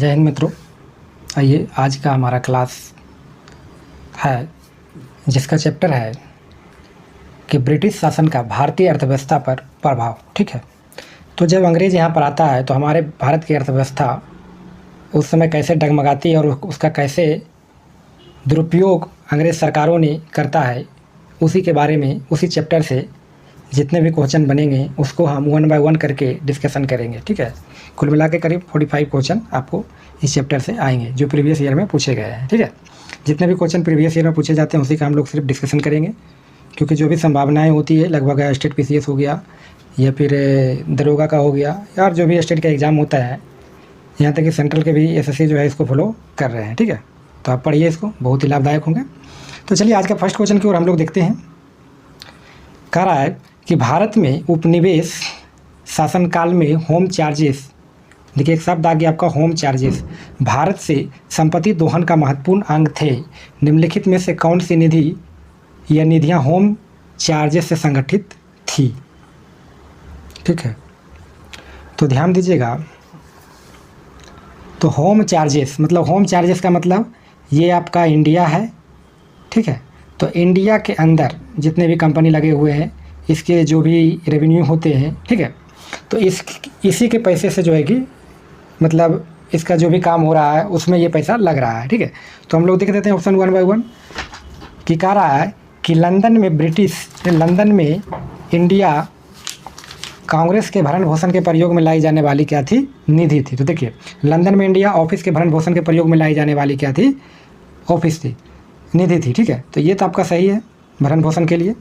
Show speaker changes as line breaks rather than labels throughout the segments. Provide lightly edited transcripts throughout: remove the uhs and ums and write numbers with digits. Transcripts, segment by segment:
जय हिंद मित्रों। आइए आज का हमारा क्लास है जिसका चैप्टर है कि ब्रिटिश शासन का भारतीय अर्थव्यवस्था पर प्रभाव। ठीक है, तो जब अंग्रेज़ यहाँ पर आता है तो हमारे भारत की अर्थव्यवस्था उस समय कैसे डगमगाती है और उसका कैसे दुरुपयोग अंग्रेज़ सरकारों ने करता है, उसी के बारे में उसी चैप्टर से जितने भी क्वेश्चन बनेंगे उसको हम 1 बाय 1 करके डिस्कशन करेंगे। ठीक है, कुल मिला के करीब 45 क्वेश्चन आपको इस चैप्टर से आएंगे जो प्रीवियस ईयर में पूछे गए हैं। ठीक है, जितने भी क्वेश्चन प्रीवियस ईयर में पूछे जाते हैं उसी का हम लोग सिर्फ डिस्कशन करेंगे, क्योंकि जो भी संभावनाएं होती है लगभग स्टेट पीसीएस हो गया या फिर दरोगा का हो गया यार, जो भी स्टेट का एग्ज़ाम होता है, यहाँ तक कि सेंट्रल के भी एसएससी जो है इसको फॉलो कर रहे हैं। ठीक है, तो आप पढ़िए, इसको बहुत ही लाभदायक होंगे। तो चलिए आज का फर्स्ट क्वेश्चन की ओर हम लोग देखते हैं। कह रहा है कि भारत में उपनिवेश शासनकाल में होम चार्जेस, देखिए एक शब्द आ गया आपका होम चार्जेस, भारत से संपत्ति दोहन का महत्वपूर्ण अंग थे। निम्नलिखित में से कौन सी निधि या निधियां होम चार्जेस से संगठित थी? ठीक है, तो ध्यान दीजिएगा। तो होम चार्जेस मतलब, होम चार्जेस का मतलब ये आपका इंडिया है। ठीक है, तो इंडिया के अंदर जितने भी कंपनी लगे हुए हैं इसके जो भी रेवेन्यू होते हैं, ठीक है, तो इसी के पैसे से जो है कि मतलब इसका जो भी काम हो रहा है उसमें ये पैसा लग रहा है। ठीक है, तो हम लोग देख देते हैं ऑप्शन 1 बाय 1 कि कह रहा है कि लंदन में इंडिया कांग्रेस के भरण पोषण के प्रयोग में लाई जाने वाली क्या थी? निधि थी। तो देखिए लंदन में इंडिया ऑफिस के भरण पोषण के प्रयोग में लाई जाने वाली क्या थी? ऑफिस थी, निधि थी। ठीक है, तो ये तो आपका सही है भरण पोषण के लिए।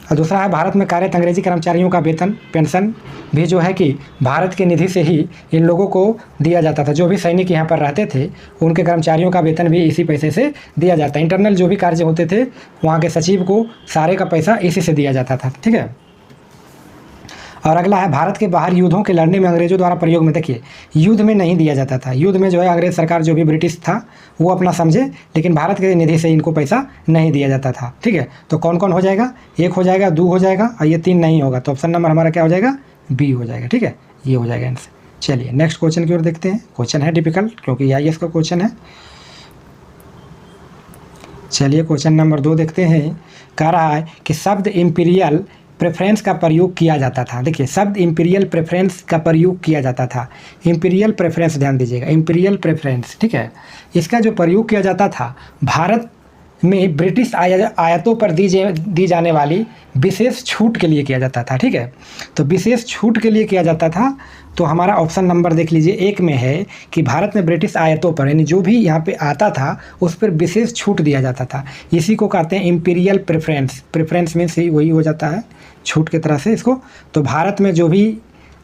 और दूसरा है भारत में कार्यरत अंग्रेजी कर्मचारियों का वेतन पेंशन भी जो है कि भारत के निधि से ही इन लोगों को दिया जाता था। जो भी सैनिक यहाँ पर रहते थे उनके कर्मचारियों का वेतन भी इसी पैसे से दिया जाता है। इंटरनल जो भी कार्य होते थे वहाँ के सचिव को सारे का पैसा इसी से दिया जाता था। ठीक है, और अगला है भारत के बाहर युद्धों के लड़ने में अंग्रेजों द्वारा प्रयोग में, देखिए युद्ध में नहीं दिया जाता था। युद्ध में जो है अंग्रेज सरकार जो भी ब्रिटिश था वो अपना समझे, लेकिन भारत के निधि से इनको पैसा नहीं दिया जाता था। ठीक है, तो कौन कौन हो जाएगा? 1 हो जाएगा, 2 हो जाएगा और ये 3 नहीं होगा। तो ऑप्शन नंबर हमारा क्या हो जाएगा? बी हो जाएगा। ठीक है, ये हो जाएगा आंसर। चलिए नेक्स्ट क्वेश्चन की ओर देखते हैं। क्वेश्चन है डिफिकल्ट क्योंकि आईएएस का क्वेश्चन है। चलिए क्वेश्चन नंबर 2 देखते हैं। कह रहा है कि शब्द इंपीरियल प्रेफरेंस का प्रयोग किया जाता था। देखिए शब्द इंपीरियल प्रेफरेंस का प्रयोग किया जाता था। इंपीरियल प्रेफरेंस ध्यान दीजिएगा, इंपीरियल प्रेफरेंस। ठीक है, इसका जो प्रयोग किया जाता था भारत में ब्रिटिश आयातों पर दी जाने वाली विशेष छूट के लिए किया जाता था। ठीक है, तो विशेष छूट के लिए किया जाता था। तो हमारा ऑप्शन नंबर देख लीजिए 1 में है कि भारत में ब्रिटिश आयातों पर यानी जो भी यहाँ पे आता था उस पर विशेष छूट दिया जाता था। इसी को कहते हैं imperial preference. Preference means he वही हो जाता है छूट की तरह से इसको। तो भारत में जो भी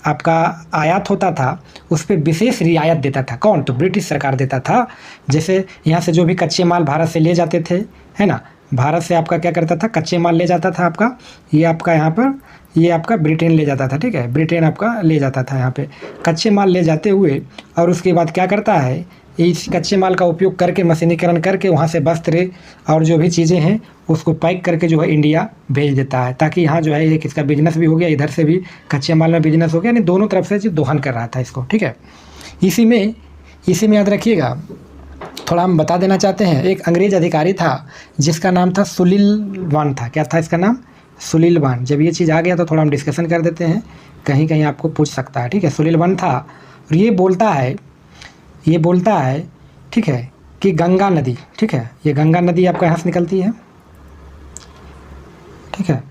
आपका आयात होता था उस पर विशेष रियायत देता था। कौन? तो ब्रिटिश सरकार देता था। जैसे यहाँ से जो भी कच्चे माल भारत से ले जाते थे, है ना, भारत से आपका क्या करता था? कच्चे माल ले जाता था आपका, ये आपका यहाँ पर ये आपका ब्रिटेन ले जाता था। ठीक है, ब्रिटेन आपका ले जाता था यहाँ पे कच्चे माल ले जाते हुए, और उसके बाद क्या करता है इस कच्चे माल का उपयोग करके मशीनीकरण करके वहाँ से वस्त्र और जो भी चीज़ें हैं उसको पैक करके जो है इंडिया भेज देता है, ताकि यहाँ जो है एक इसका बिजनेस भी हो गया, इधर से भी कच्चे माल में बिजनेस हो गया, यानी दोनों तरफ से जो दोहन कर रहा था इसको। ठीक है, इसी में याद रखिएगा, थोड़ा हम बता देना चाहते हैं। एक अंग्रेज अधिकारी था जिसका नाम था सुलीवान था। क्या था इसका नाम? सुलीवान। जब ये चीज़ आ गया तो थोड़ा हम डिस्कशन कर देते हैं, कहीं कहीं आपको पूछ सकता है। ठीक है, सुलीवान था और ये बोलता है ठीक है कि गंगा नदी, ठीक है, ये गंगा नदी आपका यहाँ से निकलती है। ठीक है,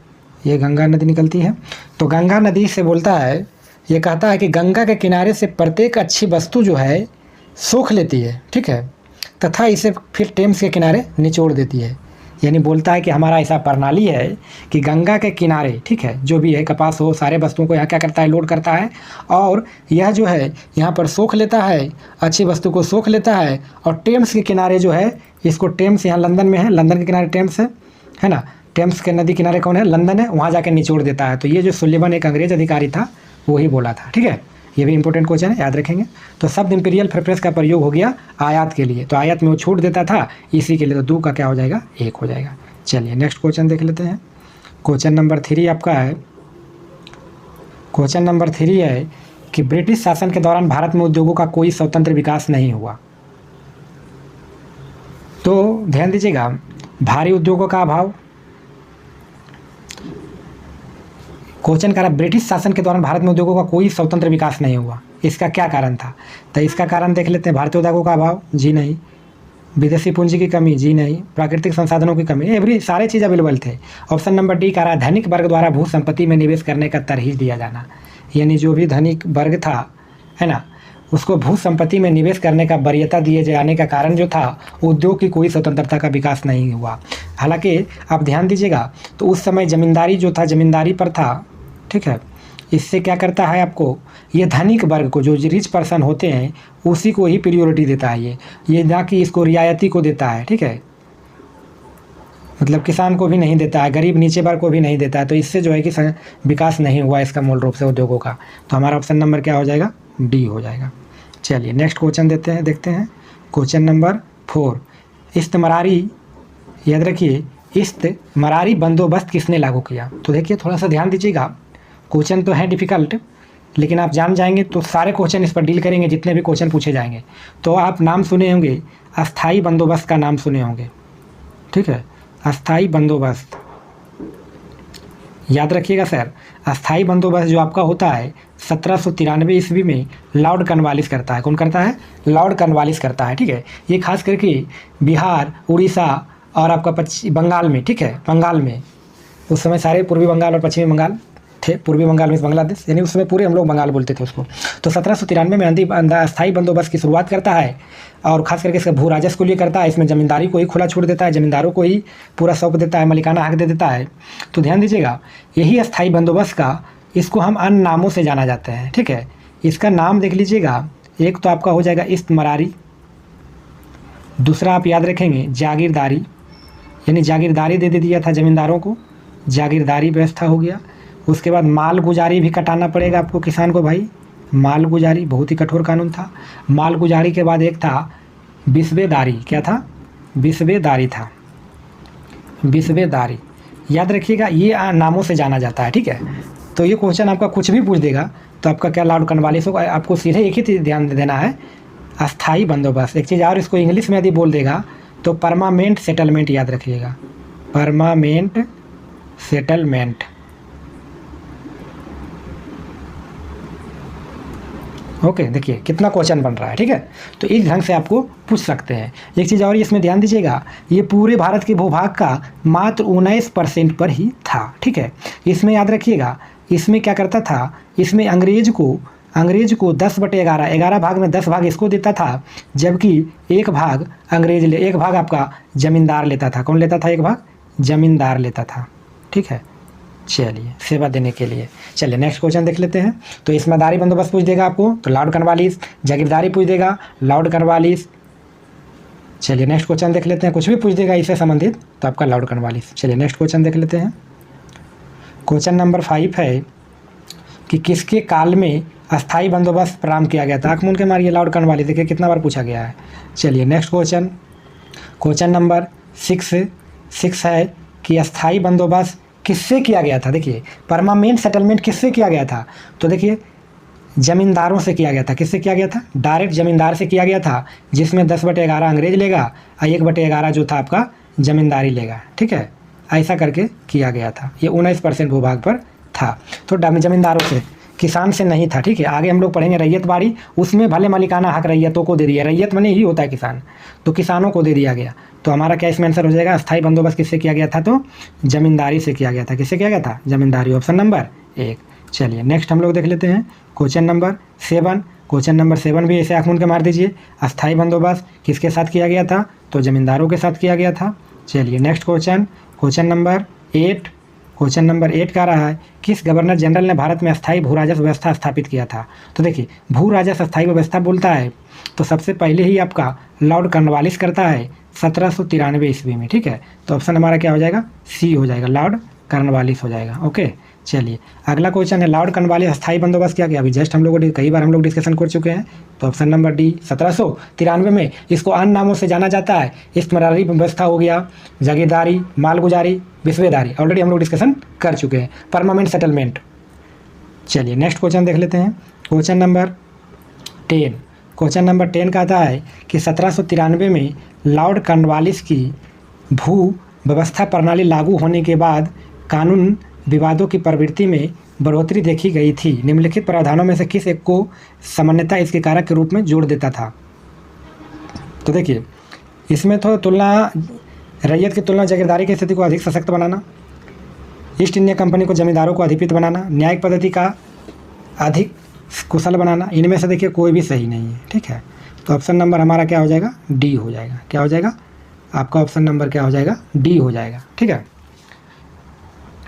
ये गंगा नदी निकलती है। तो गंगा नदी से बोलता है, ये कहता है कि गंगा के किनारे से प्रत्येक अच्छी वस्तु जो है सोख लेती है। ठीक है, तथा इसे फिर टेम्स के किनारे निचोड़ देती है। यानी बोलता है कि हमारा ऐसा प्रणाली है कि गंगा के किनारे, ठीक है, जो भी है कपास हो सारे वस्तुओं को यहाँ क्या करता है? लोड करता है, और यह जो है यहाँ पर सोख लेता है, अच्छी वस्तु को सोख लेता है, और टेम्स के किनारे जो है इसको, टेम्स यहाँ लंदन में है, लंदन के किनारे टेम्स है ना, टेम्स के नदी किनारे कौन है? लंदन है, वहाँ जाकर निचोड़ देता है। तो ये जो सुलीवान एक अंग्रेज अधिकारी था वही बोला था। ठीक है, ये भी इंपॉर्टेंट क्वेश्चन है, याद रखेंगे। तो शब्द इंपीरियल प्रेफरेंस का प्रयोग हो गया आयात के लिए, तो आयात में वो छूट देता था इसी के लिए, तो 2 का क्या हो जाएगा? 1 हो जाएगा। चलिए नेक्स्ट क्वेश्चन देख लेते हैं। क्वेश्चन नंबर 3 आपका है। क्वेश्चन नंबर 3 है कि ब्रिटिश शासन के दौरान भारत में उद्योगों का कोई स्वतंत्र विकास नहीं हुआ। तो ध्यान दीजिएगा, भारी उद्योगों का अभाव। क्वेश्चन कह रहा ब्रिटिश शासन के दौरान भारत में उद्योगों का कोई स्वतंत्र विकास नहीं हुआ, इसका क्या कारण था? तो इसका कारण देख लेते हैं। भारतीय उद्योगों का अभाव, जी नहीं। विदेशी पूंजी की कमी, जी नहीं। प्राकृतिक संसाधनों की कमी, एवरी सारे चीज़ अवेलेबल थे। ऑप्शन नंबर डी कह रहा है धनिक वर्ग द्वारा भू संपत्ति में निवेश करने का तरहीज दिया जाना, यानी जो भी धनिक वर्ग था, है ना, उसको भू संपत्ति में निवेश करने का वरीयता दिए जाने का कारण जो था, उद्योग की कोई स्वतंत्रता का विकास नहीं हुआ। हालांकि आप ध्यान दीजिएगा, तो उस समय जमींदारी जो था, जमींदारी पर था, ठीक है। इससे क्या करता है आपको, ये धनिक वर्ग को, जो रिच पर्सन होते हैं, उसी को ही प्रियोरिटी देता है ये ना कि इसको रियायती को देता है, ठीक है। मतलब किसान को भी नहीं देता है, गरीब नीचे वर्ग को भी नहीं देता है। तो इससे जो है कि विकास नहीं हुआ इसका मूल रूप से उद्योगों का। तो हमारा ऑप्शन नंबर क्या हो जाएगा, डी हो जाएगा। चलिए नेक्स्ट क्वेश्चन देखते हैं। क्वेश्चन नंबर 4, इस्तमरारी, याद रखिए, इस्तमरारी बंदोबस्त किसने लागू किया? तो देखिए थोड़ा सा ध्यान दीजिएगा, क्वेश्चन तो है डिफ़िकल्ट, लेकिन आप जान जाएंगे तो सारे क्वेश्चन इस पर डील करेंगे जितने भी क्वेश्चन पूछे जाएंगे। तो आप नाम सुने होंगे, अस्थाई बंदोबस्त का नाम सुने होंगे, ठीक है। अस्थाई बंदोबस्त याद रखिएगा सर। अस्थाई बंदोबस्त जो आपका होता है 1793 ईस्वी में लॉर्ड कॉर्नवालिस करता है। कौन करता है? लॉर्ड कॉर्नवालिस करता है, ठीक है। ये खास करके बिहार, उड़ीसा और आपका बंगाल में, ठीक है, बंगाल में उस समय सारे पूर्वी बंगाल और पश्चिमी बंगाल थे। पूर्वी बंगाल में बांग्लादेश, यानी उस समय पूरे हम लोग बंगाल बोलते थे उसको। तो 1793 में अस्थाई बंदोबस्त की शुरुआत करता है और खास करके इसका भू राजस्व को लिए करता है। इसमें ज़मींदारी को ही खुला छोड़ देता है, ज़मींदारों को ही पूरा सौंप देता है, मलिकाना हक दे देता है। तो ध्यान दीजिएगा, यही अस्थाई बंदोबस्त का, इसको हम अन्य नामों से जाना जाते हैं, ठीक है। इसका नाम देख लीजिएगा, एक तो आपका हो जाएगा इस्तमरारी, दूसरा आप याद रखेंगे जागीरदारी, यानी जागीरदारी दे दिया था ज़मींदारों को, जागीरदारी व्यवस्था हो गया। उसके बाद माल गुजारी भी कटाना पड़ेगा आपको किसान को भाई, माल गुजारी बहुत ही कठोर कानून था। माल गुजारी के बाद एक था बिस्वेदारी, क्या था? बिस्वेदारी था, बिस्वेदारी, याद रखिएगा, ये नामों से जाना जाता है, ठीक है। तो ये क्वेश्चन आपका कुछ भी पूछ देगा तो आपका क्या लॉर्ड कॉर्नवालिस होगा। आपको सीधे एक ही चीज़ ध्यान देना है, अस्थाई बंदोबस्त। एक चीज़ और, इसको इंग्लिश में यदि बोल देगा तो परमानेंट सेटलमेंट, याद रखिएगा, परमानेंट सेटलमेंट। ओके, देखिए कितना क्वेश्चन बन रहा है, ठीक है। तो इस ढंग से आपको पूछ सकते हैं। एक चीज़ और इसमें ध्यान दीजिएगा, ये पूरे भारत के भूभाग का मात्र 19% पर ही था, ठीक है। इसमें याद रखिएगा, इसमें क्या करता था, इसमें अंग्रेज को 10/11, 11 भाग में 10 भाग इसको देता था, जबकि एक भाग एक भाग आपका जमींदार लेता था। कौन लेता था? एक भाग जमींदार लेता था, ठीक है। चलिए, सेवा देने के लिए। चलिए नेक्स्ट क्वेश्चन देख लेते हैं। तो इस्मदारी बंदोबस्त पूछ देगा आपको, तो लॉर्ड कॉर्नवालिस। जागीरदारी पूछ देगा, लॉर्ड कॉर्नवालिस। चलिए नेक्स्ट क्वेश्चन देख लेते हैं। कुछ भी पूछ देगा इससे संबंधित तो आपका लॉर्ड कॉर्नवालिस। चलिए नेक्स्ट क्वेश्चन देख लेते हैं। क्वेश्चन नंबर 5 है कि किसके काल में अस्थाई बंदोबस्त प्रारंभ किया गया था? आँख मूंद के मारिए, लॉर्ड कॉर्नवालिस। देखिए कितना बार पूछा गया है। चलिए नेक्स्ट क्वेश्चन, क्वेश्चन नंबर 6 है कि अस्थाई बंदोबस्त किससे किया गया था? देखिए परमानेंट सेटलमेंट किससे किया गया था? तो देखिए ज़मींदारों से किया गया था। किससे किया गया था? डायरेक्ट ज़मींदार से किया गया था, जिसमें 10/11 अंग्रेज लेगा और 1/11 जो था आपका ज़मींदारी लेगा, ठीक है। ऐसा करके किया गया था। ये 19% भूभाग पर था। तो ज़मींदारों से, किसान से नहीं था, ठीक है। आगे हम लोग पढ़ेंगे रैयतवाड़ी, उसमें भले मालिकाना हक रैयतों को दे दिया। रैयत माने ही होता है किसान, तो किसानों को दे दिया गया। तो हमारा क्या इसमें आंसर हो जाएगा? अस्थाई बंदोबस्त किससे किया गया था? तो जमींदारी से किया गया था। किससे किया गया था? जमींदारी, ऑप्शन नंबर 1। चलिए नेक्स्ट हम लोग देख लेते हैं क्वेश्चन नंबर 7। क्वेश्चन नंबर 7 भी ऐसे आँख मूंद के मार दीजिए। अस्थाई बंदोबस्त किसके साथ किया गया था? तो जमींदारों के साथ किया गया था। चलिए next question, question number 8। Question number 8 का रहा है, किस गवर्नर जनरल ने भारत में अस्थाई भू राजस्व व्यवस्था स्थापित किया था? तो देखिए भू राजस्व अस्थाई व्यवस्था बोलता है तो सबसे पहले ही आपका लॉर्ड कॉर्नवालिस करता है 1793 ईस्वी में, ठीक है। तो ऑप्शन हमारा क्या हो जाएगा? सी हो जाएगा, लॉर्ड कॉर्नवालिस हो जाएगा। ओके, चलिए अगला क्वेश्चन है, लॉर्ड कॉर्नवालिस अस्थाई बंदोबस्त क्या किया? अभी जस्ट हम लोग कई बार हम लोग डिस्कशन कर चुके हैं। तो ऑप्शन नंबर डी, 1793 में। इसको अन्य नामों से जाना जाता है। इस्तमरारी व्यवस्था हो गया, जागीरदारी, मालगुजारी, बिस्वेदारी, ऑलरेडी हम लोग डिस्कशन कर चुके हैं। Permanent settlement. चलिए नेक्स्ट क्वेश्चन देख लेते हैं। क्वेश्चन नंबर 10, क्वेश्चन नंबर 10 कहता है कि 1793 में लॉर्ड कॉर्नवालिस की भू व्यवस्था प्रणाली लागू होने के बाद कानून विवादों की प्रवृत्ति में बढ़ोतरी देखी गई थी। निम्नलिखित प्रावधानों में से किस एक को सामान्यतः इसके कारक के रूप में जोड़ देता था? तो देखिए, इसमें तो रैयत की तुलना जागीरदारी की स्थिति को अधिक सशक्त बनाना, ईस्ट इंडिया कंपनी को जमींदारों को अधिकृत बनाना, न्यायिक पद्धति का अधिक कुशल बनाना, इनमें से देखिए कोई भी सही नहीं है। ठीक है, तो ऑप्शन नंबर हमारा क्या हो जाएगा? डी हो जाएगा। क्या हो जाएगा आपका? ऑप्शन नंबर क्या हो जाएगा? डी हो जाएगा। ठीक है,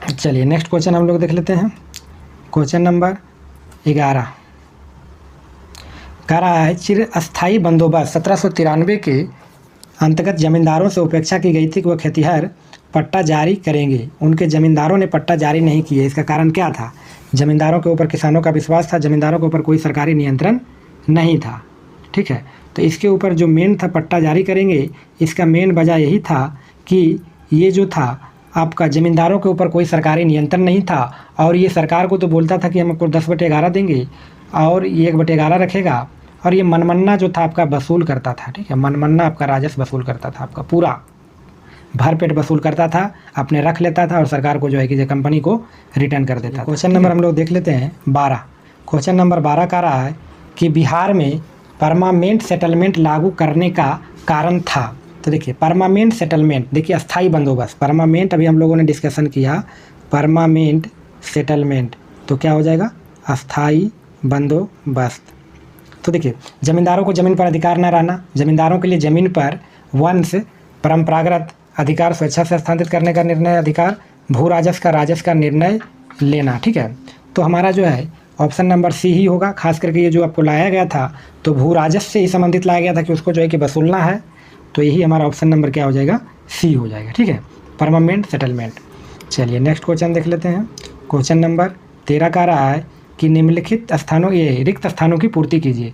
चलिए नेक्स्ट क्वेश्चन हम लोग देख लेते हैं। क्वेश्चन नंबर 11 कह रहा है चिरस्थायी बंदोबस्त 1793 के अंतर्गत जमींदारों से उपेक्षा की गई थी कि वह खेतिहर पट्टा जारी करेंगे। उनके जमींदारों ने पट्टा जारी नहीं किए। इसका कारण क्या था? जमींदारों के ऊपर किसानों का विश्वास था, जमींदारों के ऊपर कोई सरकारी नियंत्रण नहीं था। ठीक है, तो इसके ऊपर जो मेन था पट्टा जारी करेंगे, इसका मेन वजह यही था कि ये जो था आपका जमींदारों के ऊपर कोई सरकारी नियंत्रण नहीं था और ये सरकार को तो बोलता था कि हम आपको 10/11 देंगे और ये 1/11 रखेगा, और ये मनमन्ना जो था आपका वसूल करता था। ठीक है, मनमन्ना आपका राजस्व वसूल करता था, आपका पूरा भरपेट वसूल करता था, अपने रख लेता था और सरकार को जो है कि कंपनी को रिटर्न कर देता था। क्वेश्चन नंबर हम लोग देख लेते हैं 12। क्वेश्चन नंबर 12 कह रहा है कि बिहार में परमानेंट सेटलमेंट लागू करने का कारण था। तो देखिए, परमानेंट सेटलमेंट, देखिए अस्थाई बंदोबस्त, परमानेंट अभी हम लोगों ने डिस्कशन किया, परमानेंट सेटलमेंट, तो क्या हो जाएगा? अस्थाई बंदोबस्त। तो देखिए, जमींदारों को ज़मीन पर अधिकार न रहना, जमींदारों के लिए ज़मीन पर वंश परंपरागत अधिकार स्वेच्छा से हस्तांतरित करने का निर्णय अधिकार, भू राजस्व का निर्णय लेना। ठीक है, तो हमारा जो है ऑप्शन नंबर सी ही होगा। खास करके ये जो आपको लाया गया था तो भू राजस्व से ही संबंधित लाया गया था कि उसको जो है कि वसूलना है, तो यही हमारा ऑप्शन नंबर क्या हो जाएगा? सी हो जाएगा। ठीक है, परमानेंट सेटलमेंट। चलिए नेक्स्ट क्वेश्चन देख लेते हैं। क्वेश्चन नंबर 13 का रहा है कि निम्नलिखित स्थानों, ये रिक्त स्थानों की पूर्ति कीजिए।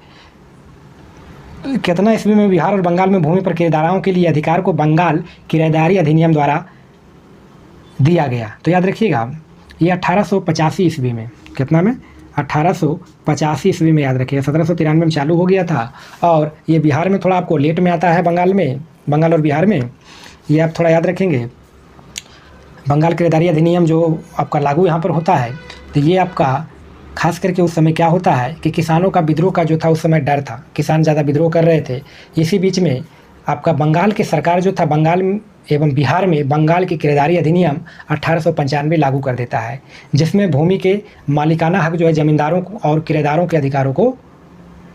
कितना ईस्वी में बिहार और बंगाल में भूमि पर किराएदारों के लिए अधिकार को बंगाल किराएदारी अधिनियम द्वारा दिया गया? तो याद रखिएगा, ये 1885 ईस्वी में, कितना में? 1885 ईस्वी में याद रखिए। 1793 में चालू हो गया था और ये बिहार में थोड़ा आपको लेट में आता है, बंगाल और बिहार में, ये आप थोड़ा याद रखेंगे। बंगाल किराएदारी अधिनियम जो आपका लागू यहाँ पर होता है, तो ये आपका खास करके उस समय क्या होता है कि किसानों का विद्रोह का जो था उस समय डर था, किसान ज़्यादा विद्रोह कर रहे थे। इसी बीच में आपका बंगाल की सरकार जो था, बंगाल एवं बिहार में बंगाल की किराएदारी अधिनियम 1895 लागू कर देता है, जिसमें भूमि के मालिकाना हक जो है जमींदारों और किराएदारों के अधिकारों को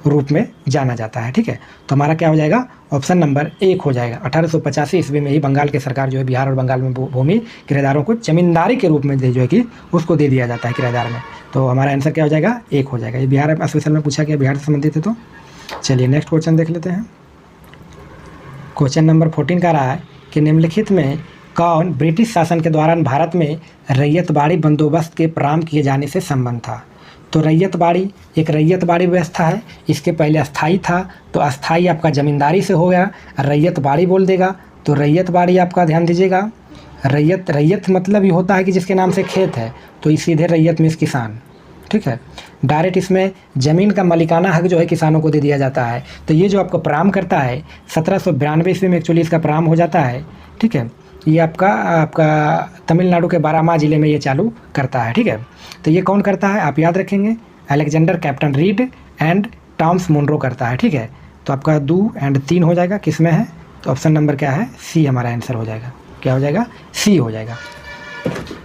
रूप में जाना जाता है। ठीक है, तो हमारा क्या हो जाएगा? ऑप्शन नंबर 1 हो जाएगा। 1885 ईस्वी में ही बंगाल की सरकार जो है बिहार और बंगाल में भूमि किराएदारों को जमींदारी के रूप में जो है कि उसको दे दिया जाता है किराएदार में। तो हमारा आंसर क्या हो जाएगा? 1 हो जाएगा। ये बिहार स्पेशल में पूछा गया, बिहार से संबंधित है। तो चलिए नेक्स्ट क्वेश्चन देख लेते हैं। क्वेश्चन नंबर 14 का रहा है कि निम्नलिखित में कौन ब्रिटिश शासन के दौरान भारत में रैयतबाड़ी बंदोबस्त के प्रारंभ किए जाने से संबंध था? तो रैयतबाड़ी एक रैयतबाड़ी व्यवस्था है, इसके पहले अस्थाई था, तो अस्थाई आपका ज़मींदारी से हो गया, रैयतबाड़ी बोल देगा, तो रैयतबाड़ी आपका ध्यान दीजिएगा। रैयत मतलब ये होता है कि जिसके नाम से खेत है, तो सीधे रैयत मीन्स किसान। ठीक है, डायरेक्ट इसमें ज़मीन का मालिकाना हक जो है किसानों को दे दिया जाता है। तो ये जो आपको प्रारंभ करता है 1792 ईस्वी में एक्चुअली इसका प्रारंभ हो जाता है। ठीक है, ये आपका तमिलनाडु के बारामा ज़िले में ये चालू करता है। ठीक है, तो ये कौन करता है आप याद रखेंगे? Alexander captain Read and Thomas Munro करता है। ठीक है, तो आपका 2 और 3 हो जाएगा, किस में है? तो ऑप्शन नंबर क्या है? सी हमारा आंसर हो जाएगा। क्या हो जाएगा? सी हो जाएगा।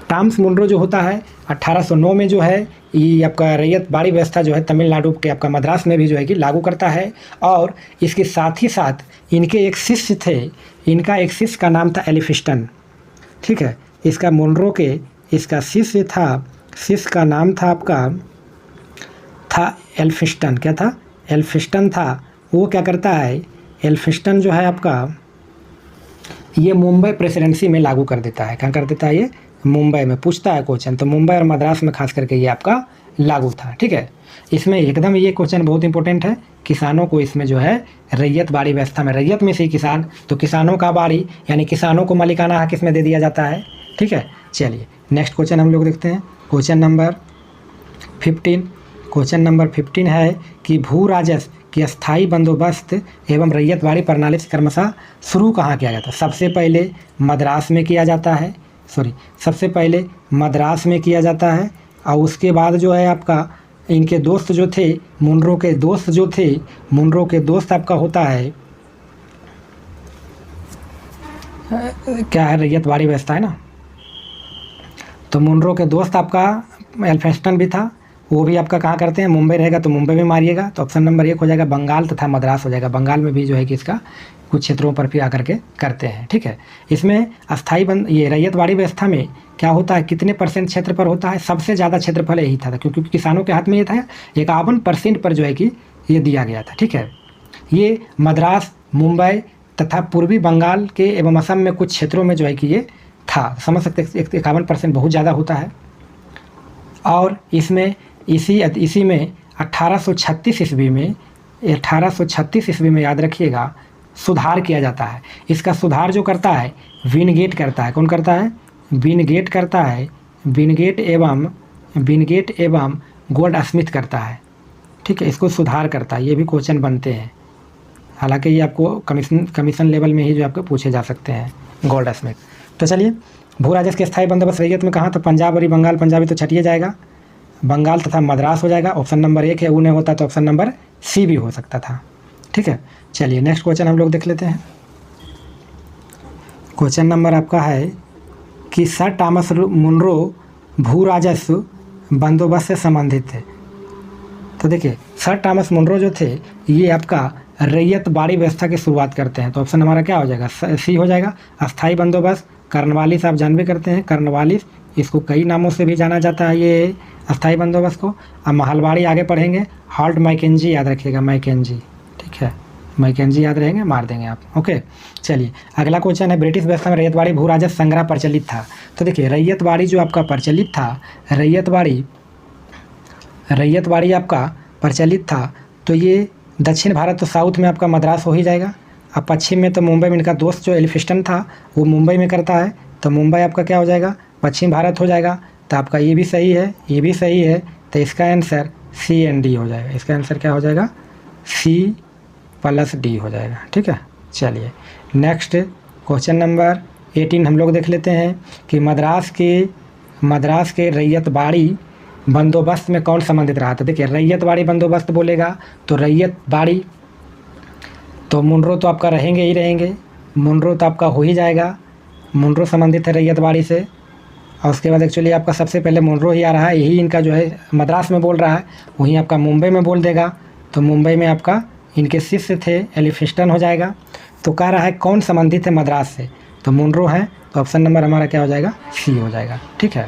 टॉमस मुनरो जो होता है 1809 में जो है ये आपका रैयतबाड़ी व्यवस्था जो है तमिलनाडु के आपका मद्रास में भी जो है कि लागू करता है, और इसके साथ ही साथ इनके एक शिष्य थे, इनका एक शिष्य का नाम था एलिफिस्टन। ठीक है, इसका मुनरो के इसका शिष्य था, शिष्य का नाम था आपका था एल्फिस्टन। क्या था? एल्फिस्टन था। वो क्या करता है? एल्फिस्टन जो है आपका ये मुंबई प्रेसिडेंसी में लागू कर देता है। क्या कर देता है? ये मुंबई में पूछता है क्वेश्चन, तो मुंबई और मद्रास में खास करके ये आपका लागू था। ठीक है, इसमें एकदम ये क्वेश्चन बहुत इंपॉर्टेंट है। किसानों को इसमें जो है रैयतबाड़ी व्यवस्था में, रैयत में से किसान, तो किसानों का बाड़ी यानी किसानों को मालिकाना हक इसमें दे दिया जाता है। ठीक है, चलिए नेक्स्ट क्वेश्चन हम लोग देखते हैं। क्वेश्चन नंबर 15 क्वेश्चन नंबर 15 है कि भू राजस्व की स्थायी बंदोबस्त एवं रैयतवाड़ी प्रणाली से क्रमशः शुरू कहाँ किया जाता है? सबसे पहले मद्रास में किया जाता है, सबसे पहले मद्रास में किया जाता है, और उसके बाद जो है आपका इनके दोस्त जो थे, मुनरो के दोस्त जो थे, मुनरो के दोस्त आपका होता है क्या है, रैयतवाड़ी व्यवस्था है ना। तो मुनरो के दोस्त आपका एल्फिंस्टन भी था, वो भी आपका कहाँ करते हैं, मुंबई रहेगा तो मुंबई में मारिएगा। तो ऑप्शन नंबर 1 हो जाएगा बंगाल तथा मद्रास हो जाएगा। बंगाल में भी जो है कि इसका कुछ क्षेत्रों पर भी आकर के करते हैं, ठीक है। इसमें अस्थाई ये रैयतवाड़ी व्यवस्था में क्या होता है, कितने % क्षेत्र पर होता है? सबसे ज़्यादा क्षेत्रफल यही था, क्योंकि किसानों के हाथ में ये था 51% पर जो है कि ये दिया गया था, ठीक है। ये मद्रास, मुंबई तथा पूर्वी बंगाल के एवं असम में कुछ क्षेत्रों में जो है कि ये था। समझ सकते हैं 51% बहुत ज़्यादा होता है। और इसमें इसी में 1836 ईस्वी में याद रखिएगा सुधार किया जाता है। इसका सुधार जो करता है विनगेट करता है। कौन करता है? विनगेट करता है। विनगेट एवं गोल्ड स्मिथ करता है, ठीक है। इसको सुधार करता है। ये भी क्वेश्चन बनते हैं, हालांकि ये आपको कमीशन लेवल में ही जो आपको पूछे जा सकते हैं, गोल्ड स्मिथ। तो चलिए, भू राजस्व के स्थायी बंदोबस्त रैयत में कहाँ? तो पंजाब और बंगाल, पंजाबी तो छटिए जाएगा, बंगाल तथा मद्रास हो जाएगा। ऑप्शन नंबर 1 है, उन्हें होता तो ऑप्शन नंबर सी भी हो सकता था, ठीक है। चलिए नेक्स्ट क्वेश्चन हम लोग देख लेते हैं। क्वेश्चन नंबर आपका है कि सर थॉमस मुनरो भू राजस्व बंदोबस्त से संबंधित थे। तो देखिए, सर थॉमस मुनरो जो थे ये आपका रैयतवाड़ी व्यवस्था की शुरुआत करते हैं। तो ऑप्शन हमारा क्या हो जाएगा? सी हो जाएगा। अस्थाई बंदोबस्त, कर्नवालिस आप जानबे करते हैं, कर्नवालिस, इसको कई नामों से भी जाना जाता है ये अस्थाई बंदोबस्त को। अब महलवाड़ी आगे पढ़ेंगे, हॉल्ट मैकेंजी याद रखिएगा, मैकेंजी, ठीक है, मैकेंजी याद रहेंगे, मार देंगे आप, ओके। चलिए अगला क्वेश्चन है, ब्रिटिश व्यवस्था में रैयतवाड़ी भू राजस्व संग्रह प्रचलित था। तो देखिए, रैयतवाड़ी जो आपका प्रचलित था, रैयतवाड़ी आपका प्रचलित था, तो ये दक्षिण भारत तो साउथ में आपका मद्रास हो ही जाएगा। अब पश्चिम में तो मुंबई में इनका दोस्त जो एल्फिंस्टन था वो मुंबई में करता है, तो मुंबई आपका क्या हो जाएगा? पश्चिम भारत हो जाएगा। तो आपका ये भी सही है, ये भी सही है, तो इसका आंसर सी एंड डी हो जाएगा। इसका आंसर क्या हो जाएगा? C+D हो जाएगा, ठीक है। चलिए नेक्स्ट क्वेश्चन नंबर 18 हम लोग देख लेते हैं कि मद्रास के रैयतवाड़ी बंदोबस्त में कौन संबंधित रहा था। देखिए, रैयतवाड़ी बंदोबस्त बोलेगा तो रैयतवाड़ी तो मुनरो तो आपका रहेंगे ही रहेंगे, मुनरो तो आपका हो ही जाएगा, मुनरो संबंधित है रैयतवाड़ी से। और उसके बाद एक्चुअली आपका सबसे पहले मुनरो ही आ रहा है, यही इनका जो है मद्रास में बोल रहा है, वहीं आपका मुंबई में बोल देगा। तो मुंबई में आपका इनके शिष्य थे एल्फिंस्टन हो जाएगा। तो कह रहा है कौन संबंधित है मद्रास से, तो मुनरो है, तो ऑप्शन नंबर हमारा क्या हो जाएगा? सी हो जाएगा, ठीक है।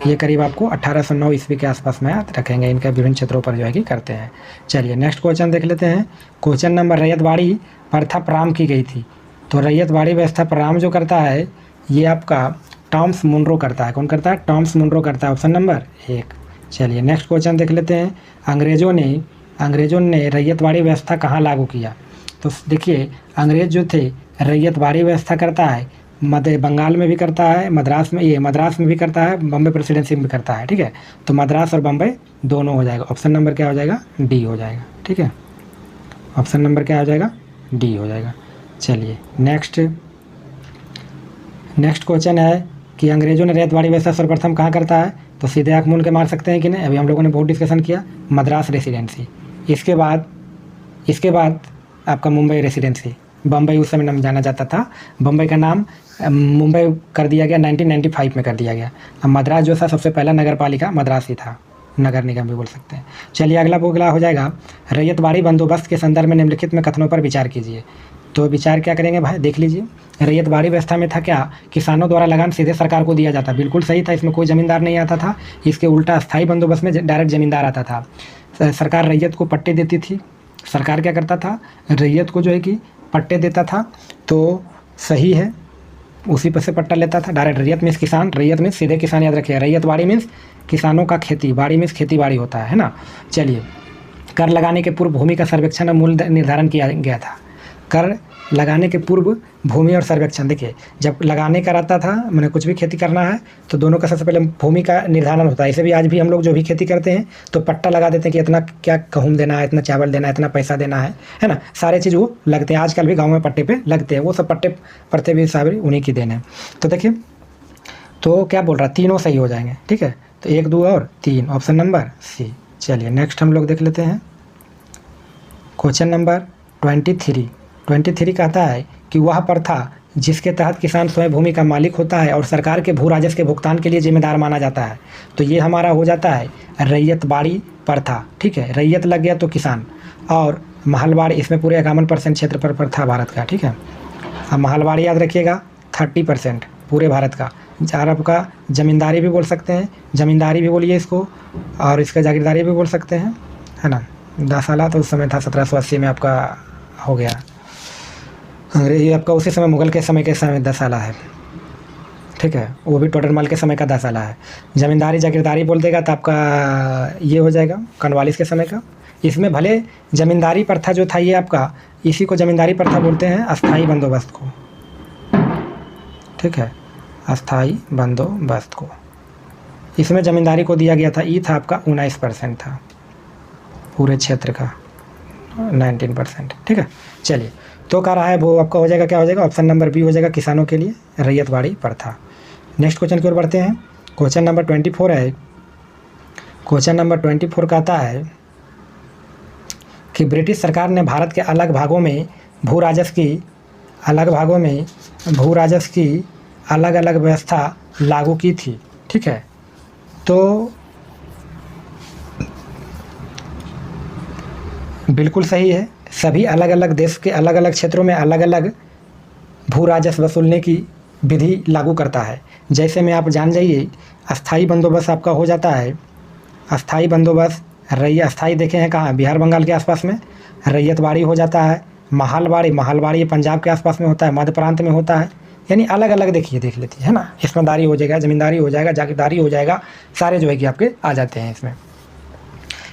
ये करीब आपको 1809 ईस्वी के आसपास में याद रखेंगे, इनके विभिन्न क्षेत्रों पर जो है कि करते हैं। चलिए नेक्स्ट क्वेश्चन देख लेते हैं। क्वेश्चन नंबर, रैयतवाड़ी प्रथा प्रारंभ की गई थी। तो रैयतवाड़ी व्यवस्था प्रारंभ जो करता है ये आपका थॉमस मुनरो करता है। कौन करता है? थॉमस मुनरो करता है, ऑप्शन नंबर 1। चलिए नेक्स्ट क्वेश्चन देख लेते हैं। अंग्रेज़ों ने रैयतवाड़ी व्यवस्था कहाँ लागू किया। तो देखिए, अंग्रेज़ जो थे रैयतवाड़ी व्यवस्था करता है मध्य बंगाल में भी करता है, मद्रास में भी करता है, बम्बई प्रेसिडेंसी में भी करता है, ठीक है। तो मद्रास और बम्बई दोनों हो जाएगा। ऑप्शन नंबर क्या हो जाएगा? डी हो जाएगा, ठीक है। ऑप्शन नंबर क्या हो जाएगा? डी हो जाएगा। चलिए नेक्स्ट क्वेश्चन है कि अंग्रेज़ों ने रैयतवाड़ी व्यवस्था सर्वप्रथम कहाँ करता है। तो सीधे आँख मूंद के मार सकते हैं कि नहीं, अभी हम लोगों ने बहुत डिस्कशन किया, मद्रास रेसिडेंसी। इसके बाद आपका मुंबई रेसिडेंसी, बम्बई उस समय नाम जाना जाता था, बम्बई का नाम मुंबई कर दिया गया 1995 में कर दिया गया। अब मद्रास जो था सबसे पहला नगर पालिका मद्रास ही था, नगर निगम भी बोल सकते हैं। चलिए अगला हो जाएगा, रैयतवाड़ी बंदोबस्त के संदर्भ में निम्नलिखित में कथनों पर विचार कीजिए। तो विचार क्या करेंगे भाई, देख लीजिए। रैयतवाड़ी व्यवस्था में था क्या, किसानों द्वारा लगान सीधे सरकार को दिया जाता, बिल्कुल सही था, इसमें कोई ज़मींदार नहीं आता था। इसके उल्टा स्थायी बंदोबस्त में डायरेक्ट ज़मींदार आता था। सरकार रैयत को पट्टे देती थी, सरकार क्या करता था, रैयत को जो है कि पट्टे देता था, तो सही है, उसी पर से पट्टा लेता था। डायरेक्ट रैयत मीन्स किसान, रैयत मीन्स सीधे किसान, याद रखिए। रैयतवाड़ी मीन्स किसानों का खेती, बाड़ी मीन्स खेती बाड़ी होता है ना। चलिए, कर लगाने के पूर्व भूमि का सर्वेक्षण और मूल्य निर्धारण किया गया था। कर लगाने के पूर्व भूमि और सर्वेक्षण। देखिए जब लगाने का रहता था, मैंने कुछ भी खेती करना है तो दोनों का सबसे पहले भूमि का निर्धारण होता है। इसे भी आज भी हम लोग जो भी खेती करते हैं तो पट्टा लगा देते हैं कि इतना क्या गेहूँ देना है, इतना चावल देना है, इतना पैसा देना है ना, सारे चीज़ वो लगते हैं। आजकल भी गाँव में पट्टे पर लगते हैं, वो सब पट्टे भी सारे उन्हीं की देन है। तो देखिए तो क्या बोल रहा है, तीनों सही हो जाएंगे। ठीक है, तो 1 2 और 3, ऑप्शन नंबर सी। चलिए नेक्स्ट हम लोग देख लेते हैं क्वेश्चन नंबर 23 कहता है कि वह प्रथा जिसके तहत किसान स्वयं भूमि का मालिक होता है और सरकार के भू राजस्व के भुगतान के लिए जिम्मेदार माना जाता है। तो ये हमारा हो जाता है रैयतबाड़ी प्रथा। ठीक है, रैयत लग गया तो किसान, और महलबाड़ी इसमें पूरे 51% क्षेत्र पर प्रथा भारत का। ठीक है, अब महलबाड़ी याद रखिएगा 30% पूरे भारत का। अरब का ज़मींदारी भी बोल सकते हैं, ज़मींदारी भी बोलिए इसको, और इसका जागीरदारी भी बोल सकते हैं, है ना। दसाला तो उस समय था 1780 में आपका हो गया। अंग्रेजी आपका उसी समय मुगल के समय 10 है। ठीक है, वो भी टोडर मल के समय का 10 है। ज़मींदारी जागीरदारी बोल देगा तो आपका ये हो जाएगा कॉर्नवालिस के समय का। इसमें भले ज़मींदारी प्रथा जो था ये आपका, इसी को ज़मींदारी प्रथा बोलते हैं, अस्थाई बंदोबस्त को। ठीक है, अस्थाई बंदोबस्त को, इसमें ज़मींदारी को दिया गया था, ये था आपका 19% था पूरे क्षेत्र का, 19%। ठीक है, चलिए तो कह रहा है वो आपका हो जाएगा, क्या हो जाएगा, ऑप्शन नंबर बी हो जाएगा, किसानों के लिए रैयतबाड़ी प्रथा। नेक्स्ट क्वेश्चन की ओर बढ़ते हैं। क्वेश्चन नंबर 24 है। क्वेश्चन नंबर 24 कहता है कि ब्रिटिश सरकार ने भारत के अलग भागों में भू राजस्व की अलग अलग व्यवस्था लागू की थी। ठीक है, तो बिल्कुल सही है, सभी अलग अलग देश के अलग अलग क्षेत्रों में अलग अलग भू राजस्व वसूलने की विधि लागू करता है। जैसे में आप जान जाइए, अस्थाई बंदोबस्त आपका हो जाता है, अस्थाई बंदोबस्त अस्थाई देखे हैं कहाँ, बिहार बंगाल के आसपास में। रैयतबाड़ी हो जाता है, महलबाड़ी पंजाब के आसपास में होता है, मध्य प्रांत में होता है। यानी अलग अलग देखिए, देख लेती है ना, हिस्सेदारी हो जाएगा, ज़मींदारी हो जाएगा, जागीरदारी हो जाएगा, सारे जो है कि आपके आ जाते हैं इसमें।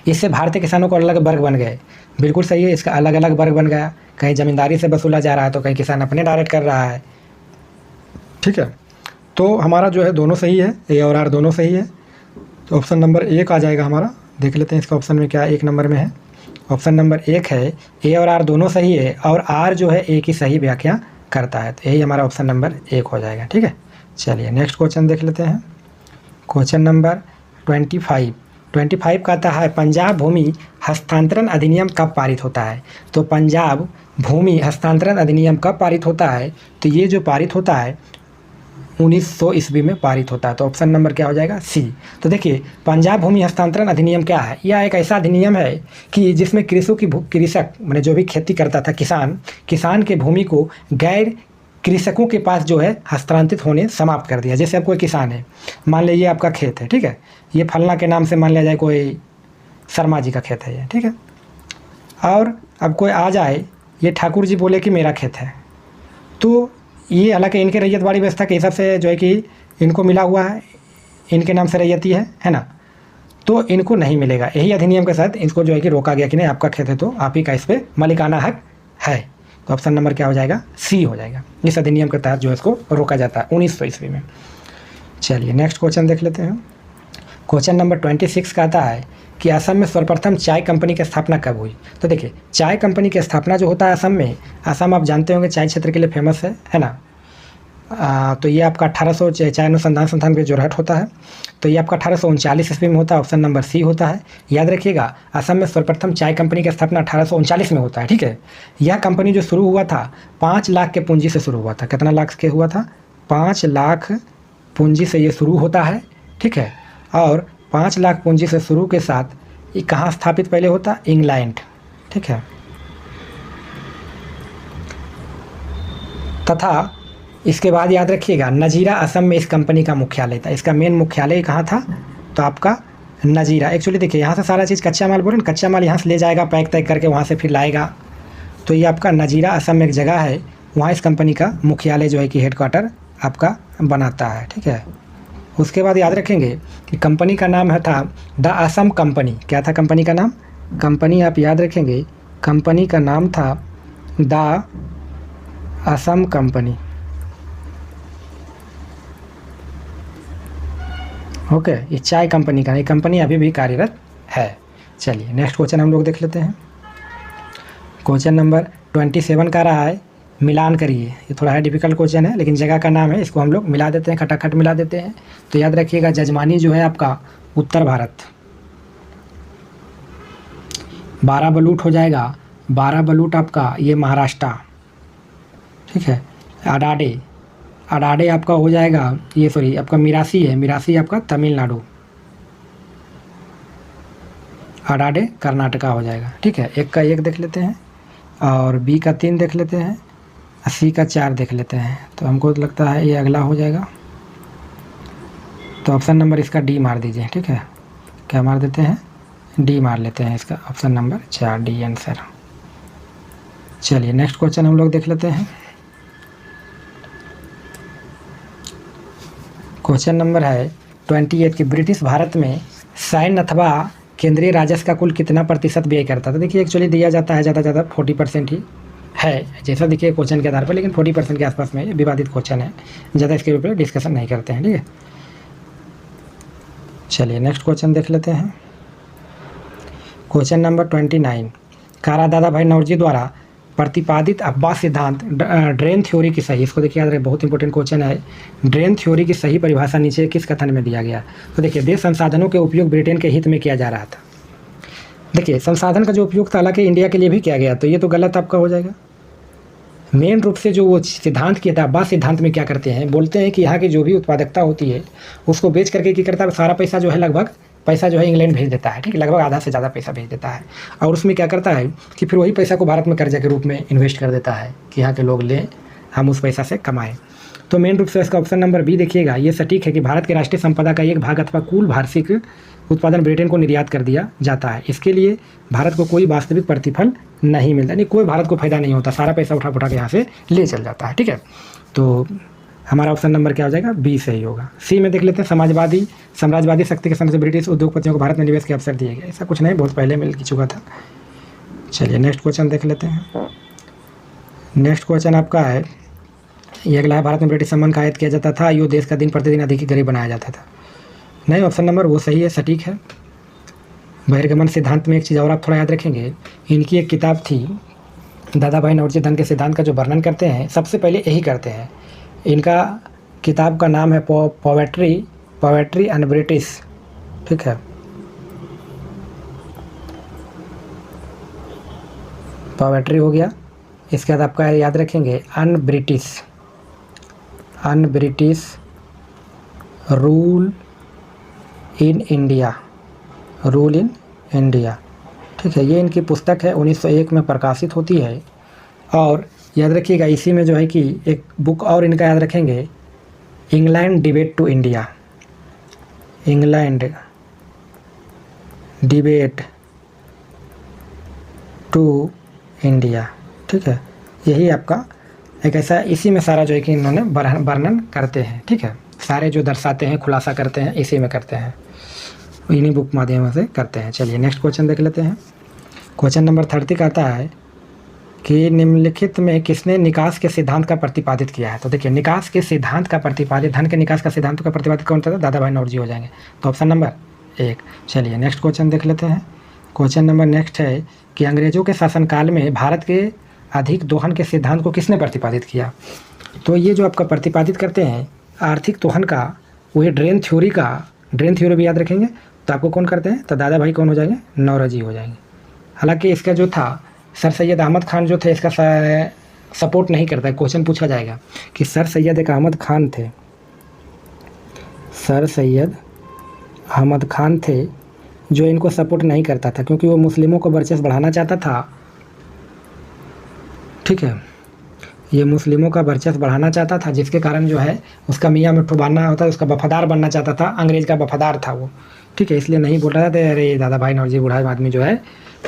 इससे भारतीय किसानों को अलग वर्ग बन गए। बिल्कुल सही है, इसका अलग अलग वर्ग बन गया। कहीं ज़मींदारी से वसूला जा रहा है तो कहीं किसान अपने डायरेक्ट कर रहा है। ठीक है, तो हमारा जो है दोनों सही है, ए और आर दोनों सही है। तो ऑप्शन नंबर 1 आ जाएगा हमारा। देख लेते हैं इसका ऑप्शन में क्या 1 नंबर में है। ऑप्शन नंबर 1 है, ए और आर दोनों सही है, और आर जो है ए की सही व्याख्या करता है, तो यही हमारा ऑप्शन नंबर 1 हो जाएगा। ठीक है, चलिए नेक्स्ट क्वेश्चन देख लेते हैं। क्वेश्चन नंबर 25 कहता है पंजाब भूमि हस्तांतरण अधिनियम कब पारित होता है। तो पंजाब भूमि हस्तांतरण अधिनियम कब पारित होता है, तो ये जो पारित होता है 1900 ईस्वी में पारित होता है। तो ऑप्शन नंबर क्या हो जाएगा, सी। तो देखिए पंजाब भूमि हस्तांतरण अधिनियम क्या है, यह एक ऐसा अधिनियम है कि जिसमें कृषक मैंने जो भी खेती करता था, किसान के भूमि को गैर कृषकों के पास जो है हस्तांतरित होने समाप्त कर दिया। जैसे अब कोई किसान है, मान लीजिए आपका खेत है, ठीक है, ये फलना के नाम से मान लिया जाए, कोई शर्मा जी का खेत है ये, ठीक है, और अब कोई आ जाए, ये ठाकुर जी बोले कि मेरा खेत है, तो ये हालांकि इनके रैयतबाड़ी व्यवस्था के हिसाब से जो है कि इनको मिला हुआ है, इनके नाम से रैयती है ना, तो इनको नहीं मिलेगा। यही अधिनियम के साथ इसको जो है कि रोका गया कि नहीं, आपका खेत है तो आप ही का इस पर मालिकाना हक है। तो ऑप्शन नंबर क्या हो जाएगा, सी हो जाएगा। इस अधिनियम के तहत जो है इसको रोका जाता है 1900 ईस्वी में। चलिए नेक्स्ट क्वेश्चन देख लेते हैं। क्वेश्चन नंबर 26 कहता है कि असम में सर्वप्रथम चाय कंपनी की स्थापना कब हुई। तो देखिए चाय कंपनी की स्थापना जो होता है असम में, असम आप जानते होंगे चाय क्षेत्र के लिए फेमस है ना। तो ये आपका 1800 चाय अनुसंधान संस्थान पे जोरहट होता है, तो ये आपका 1839 ईस्वी में होता है। ऑप्शन नंबर सी होता है। याद रखिएगा असम में सर्वप्रथम चाय कंपनी की स्थापना 1839 में होता है। ठीक है, यह कंपनी जो शुरू हुआ था 5 लाख के पूंजी से शुरू हुआ था। कितना लाख के हुआ था, 5 लाख पूंजी से ये शुरू होता है। ठीक है, और 5 लाख पूंजी से शुरू के साथ ये कहाँ स्थापित पहले होता, इंग्लैंड। ठीक है, तथा इसके बाद याद रखिएगा नजीरा असम में इस कंपनी का मुख्यालय था। इसका मेन मुख्यालय कहाँ था, तो आपका नजीरा। एक्चुअली देखिए यहाँ से सारा चीज़ कच्चा माल बोले ना, कच्चा माल यहाँ से ले जाएगा पैक तैक करके, वहाँ से फिर लाएगा। तो ये आपका नजीरा असम में एक जगह है, वहाँ इस कंपनी का मुख्यालय जो है कि हेडक्वार्टर आपका बनाता है। ठीक है, उसके बाद याद रखेंगे कि कंपनी का नाम है था द असम कंपनी। क्या था कंपनी का नाम, कंपनी आप याद रखेंगे कंपनी का नाम था द असम कंपनी। ओके, ये चाय कंपनी का, ये कंपनी अभी भी कार्यरत है। चलिए नेक्स्ट क्वेश्चन हम लोग देख लेते हैं। क्वेश्चन नंबर 27 का रहा है मिलान करिए। ये थोड़ा है डिफिकल्ट क्वेश्चन है, लेकिन जगह का नाम है, इसको हम लोग मिला देते हैं, खटाखट मिला देते हैं। तो याद रखिएगा जजमानी जो है आपका उत्तर भारत, 12 बलूट हो जाएगा, 12 बलूट आपका ये महाराष्ट्र, ठीक है। अडाडे, अडाडे आपका हो जाएगा ये, सॉरी आपका मिरासी है, मिरासी आपका तमिलनाडु, अडाडे कर्नाटका हो जाएगा, ठीक है। एक का 1 देख लेते हैं, और बी का 3 देख लेते हैं, और सी का 4 देख लेते हैं। तो हमको लगता है ये अगला हो जाएगा, तो ऑप्शन नंबर इसका डी मार दीजिए, ठीक है। क्या मार देते हैं, डी मार लेते हैं इसका, ऑप्शन नंबर 4 डी आंसर। चलिए नेक्स्ट क्वेश्चन हम लोग देख लेते हैं। क्वेश्चन नंबर है 28 कि ब्रिटिश भारत में सैन्य अथवा केंद्रीय राजस्व का कुल कितना प्रतिशत व्यय करता था। देखिए एक्चुअली दिया जाता है ज़्यादा से ज़्यादा 40% ही है, जैसा देखिए क्वेश्चन के आधार पर, लेकिन 40% के आसपास में विवादित क्वेश्चन है, ज़्यादा इसके ऊपर डिस्कशन नहीं करते हैं, ठीक है। चलिए नेक्स्ट क्वेश्चन देख लेते हैं। क्वेश्चन नंबर 29, कारा दादा भाई नौरोजी द्वारा प्रतिपादित अब्बास सिद्धांत ड्रेन थ्योरी की सही, इसको देखिए याद रहे, बहुत इंपॉर्टेंट क्वेश्चन है। ड्रेन थ्योरी की सही परिभाषा नीचे किस कथन में दिया गया। तो देखिए देश संसाधनों के उपयोग ब्रिटेन के हित में किया जा रहा था। देखिए संसाधन का जो उपयोग था हालांकि इंडिया के लिए भी किया गया, तो ये तो गलत आपका हो जाएगा। मेन रूप से जो वो सिद्धांत किया था, अब्बास सिद्धांत में क्या करते हैं, बोलते हैं कि यहाँ की जो भी उत्पादकता होती है उसको बेच करके क्या करता है, सारा पैसा जो है लगभग पैसा जो है इंग्लैंड भेज देता है, ठीक है, लगभग आधा से ज़्यादा पैसा भेज देता है। और उसमें क्या करता है कि फिर वही पैसा को भारत में कर्जा के रूप में इन्वेस्ट कर देता है कि यहाँ के लोग लें, हम उस पैसा से कमाएं। तो मेन रूप से इसका ऑप्शन नंबर बी देखिएगा, ये सटीक है कि भारत के राष्ट्रीय संपदा का एक भाग अथवा कुल वार्षिक उत्पादन ब्रिटेन को निर्यात कर दिया जाता है। इसके लिए भारत को कोई वास्तविक प्रतिफल नहीं मिलता, नहीं कोई भारत को फायदा नहीं होता, सारा पैसा उठा के यहाँ से ले चल जाता है, ठीक है। तो हमारा ऑप्शन नंबर क्या हो जाएगा, बी सही होगा। सी में देख लेते हैं, साम्राज्यवादी शक्ति के समय से ब्रिटिश उद्योगपतियों को भारत में निवेश के अवसर दिए गए। ऐसा कुछ नहीं, बहुत पहले मिल चुका था। चलिए नेक्स्ट क्वेश्चन देख लेते हैं। नेक्स्ट क्वेश्चन आपका है, ये अगला है, भारत में ब्रिटिश सम्मान का आयात किया जाता था, यो देश का दिन प्रतिदिन अधिक गरीब बनाया जाता था। नहीं, ऑप्शन नंबर वो सही है, सटीक है। बहिर्गमन सिद्धांत में एक चीज़ और आप थोड़ा याद रखेंगे, इनकी एक किताब थी, दादा भाई नौरोजी धन के सिद्धांत का जो वर्णन करते हैं सबसे पहले यही करते हैं। इनका किताब का नाम है पोएट्री एंड ब्रिटिश, ठीक है, पोएट्री हो गया। इसके बाद आपका याद रखेंगे un British rule in India, ठीक है। ये इनकी पुस्तक है, 1901 में प्रकाशित होती है। और याद रखिएगा इसी में जो है कि एक बुक और इनका याद रखेंगे, England debate to India, England debate to India, ठीक है। यही आपका एक ऐसा, इसी में सारा जो है कि इन्होंने वर्णन करते हैं, ठीक है, सारे जो दर्शाते हैं, खुलासा करते हैं, इसी में करते हैं, इन्हीं बुक माध्यम से करते हैं। चलिए नेक्स्ट क्वेश्चन देख लेते हैं। क्वेश्चन नंबर 30 का आता है कि निम्नलिखित में किसने निकास के सिद्धांत का प्रतिपादित किया है। तो देखिए निकास के सिद्धांत का प्रतिपादित, धन के निकास का सिद्धांत का प्रतिपादित कौन था, दादा भाई नौरोजी हो जाएंगे, तो ऑप्शन नंबर 1। चलिए नेक्स्ट क्वेश्चन देख लेते हैं। क्वेश्चन नंबर नेक्स्ट है कि अंग्रेजों के शासनकाल में भारत के अधिक दोहन के सिद्धांत को किसने प्रतिपादित किया। तो ये जो आपका प्रतिपादित करते हैं आर्थिक दोहन का, वही ड्रेन थ्योरी भी याद रखेंगे, तो आपको कौन करते हैं, तो दादा भाई कौन हो जाएंगे, नौरोजी हो जाएंगे। हालांकि इसका जो था सर सैयद अहमद खान जो थे इसका सपोर्ट नहीं करता है। क्वेश्चन पूछा जाएगा कि सर सैयद एक अहमद खान थे, सर सैयद अहमद खान थे जो इनको सपोर्ट नहीं करता था, क्योंकि वो मुस्लिमों को वर्चस्व बढ़ाना चाहता था, ठीक है, ये मुस्लिमों का वर्चस्व बढ़ाना चाहता था, जिसके कारण जो है उसका मियाँ मिट्ठू बनना होता है, उसका वफादार बनना चाहता था, अंग्रेज़ का वफादार था वो, ठीक है, इसलिए नहीं बोल रहा था अरे दादा भाई नौरोजी बूढ़ा आदमी जो है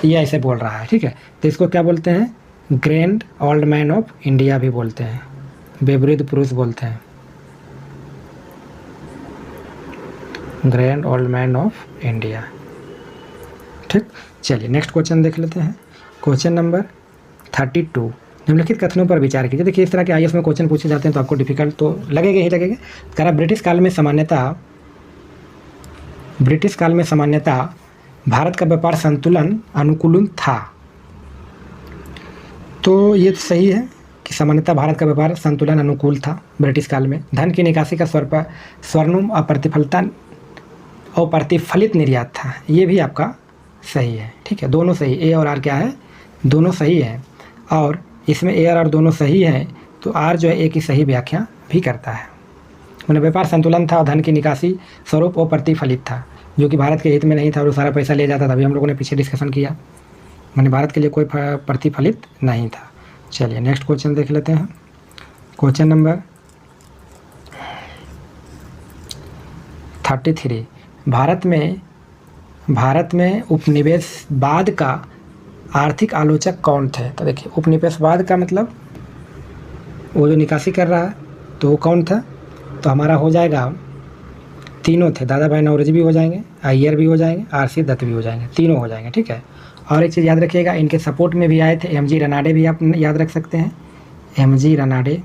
ये ऐसे बोल रहा है, ठीक है। तो इसको क्या बोलते हैं, grand old man of India भी बोलते हैं, बेवृद्ध पुरुष बोलते हैं, grand old man of India, ठीक। चलिए नेक्स्ट क्वेश्चन देख लेते हैं। क्वेश्चन नंबर 32, निम्नलिखित कथनों पर विचार कीजिए। देखिए इस तरह के आईएएस में क्वेश्चन पूछे जाते हैं तो आपको डिफिकल्ट तो लगेगा ही लगेगा। कह रहा ब्रिटिश काल में सामान्यतः भारत का व्यापार संतुलन अनुकूलन था। तो ये सही है कि सामान्यतः भारत का व्यापार संतुलन अनुकूल था ब्रिटिश काल में। धन की निकासी का स्वर्णिम अप्रतिफलित निर्यात था, ये भी आपका सही है। ठीक है, दोनों सही, ए और आर क्या है, दोनों सही है। और इसमें ए और आर दोनों सही है तो आर जो है ए की सही व्याख्या भी करता है। मैंने व्यापार संतुलन था और धन की निकासी स्वरूप अप्रतिफलित था, जो कि भारत के हित में नहीं था और सारा पैसा ले जाता था। अभी हम लोगों ने पीछे डिस्कशन किया, मैंने भारत के लिए कोई प्रतिफलित नहीं था। चलिए नेक्स्ट क्वेश्चन देख लेते हैं। क्वेश्चन नंबर 33, भारत में उपनिवेशवाद का आर्थिक आलोचक कौन थे? तो देखिए उपनिवेशवाद का मतलब वो जो निकासी कर रहा है तो वो कौन था? तो हमारा हो जाएगा, तीनों थे, दादा भाई नौरोजी भी हो जाएंगे, अय्यर भी हो जाएंगे, आरसी दत्त भी हो जाएंगे, तीनों हो जाएंगे। ठीक है, और एक चीज़ याद रखिएगा, इनके सपोर्ट में भी आए थे एमजी रनाडे भी, आप याद रख सकते हैं, एमजी रनाडे।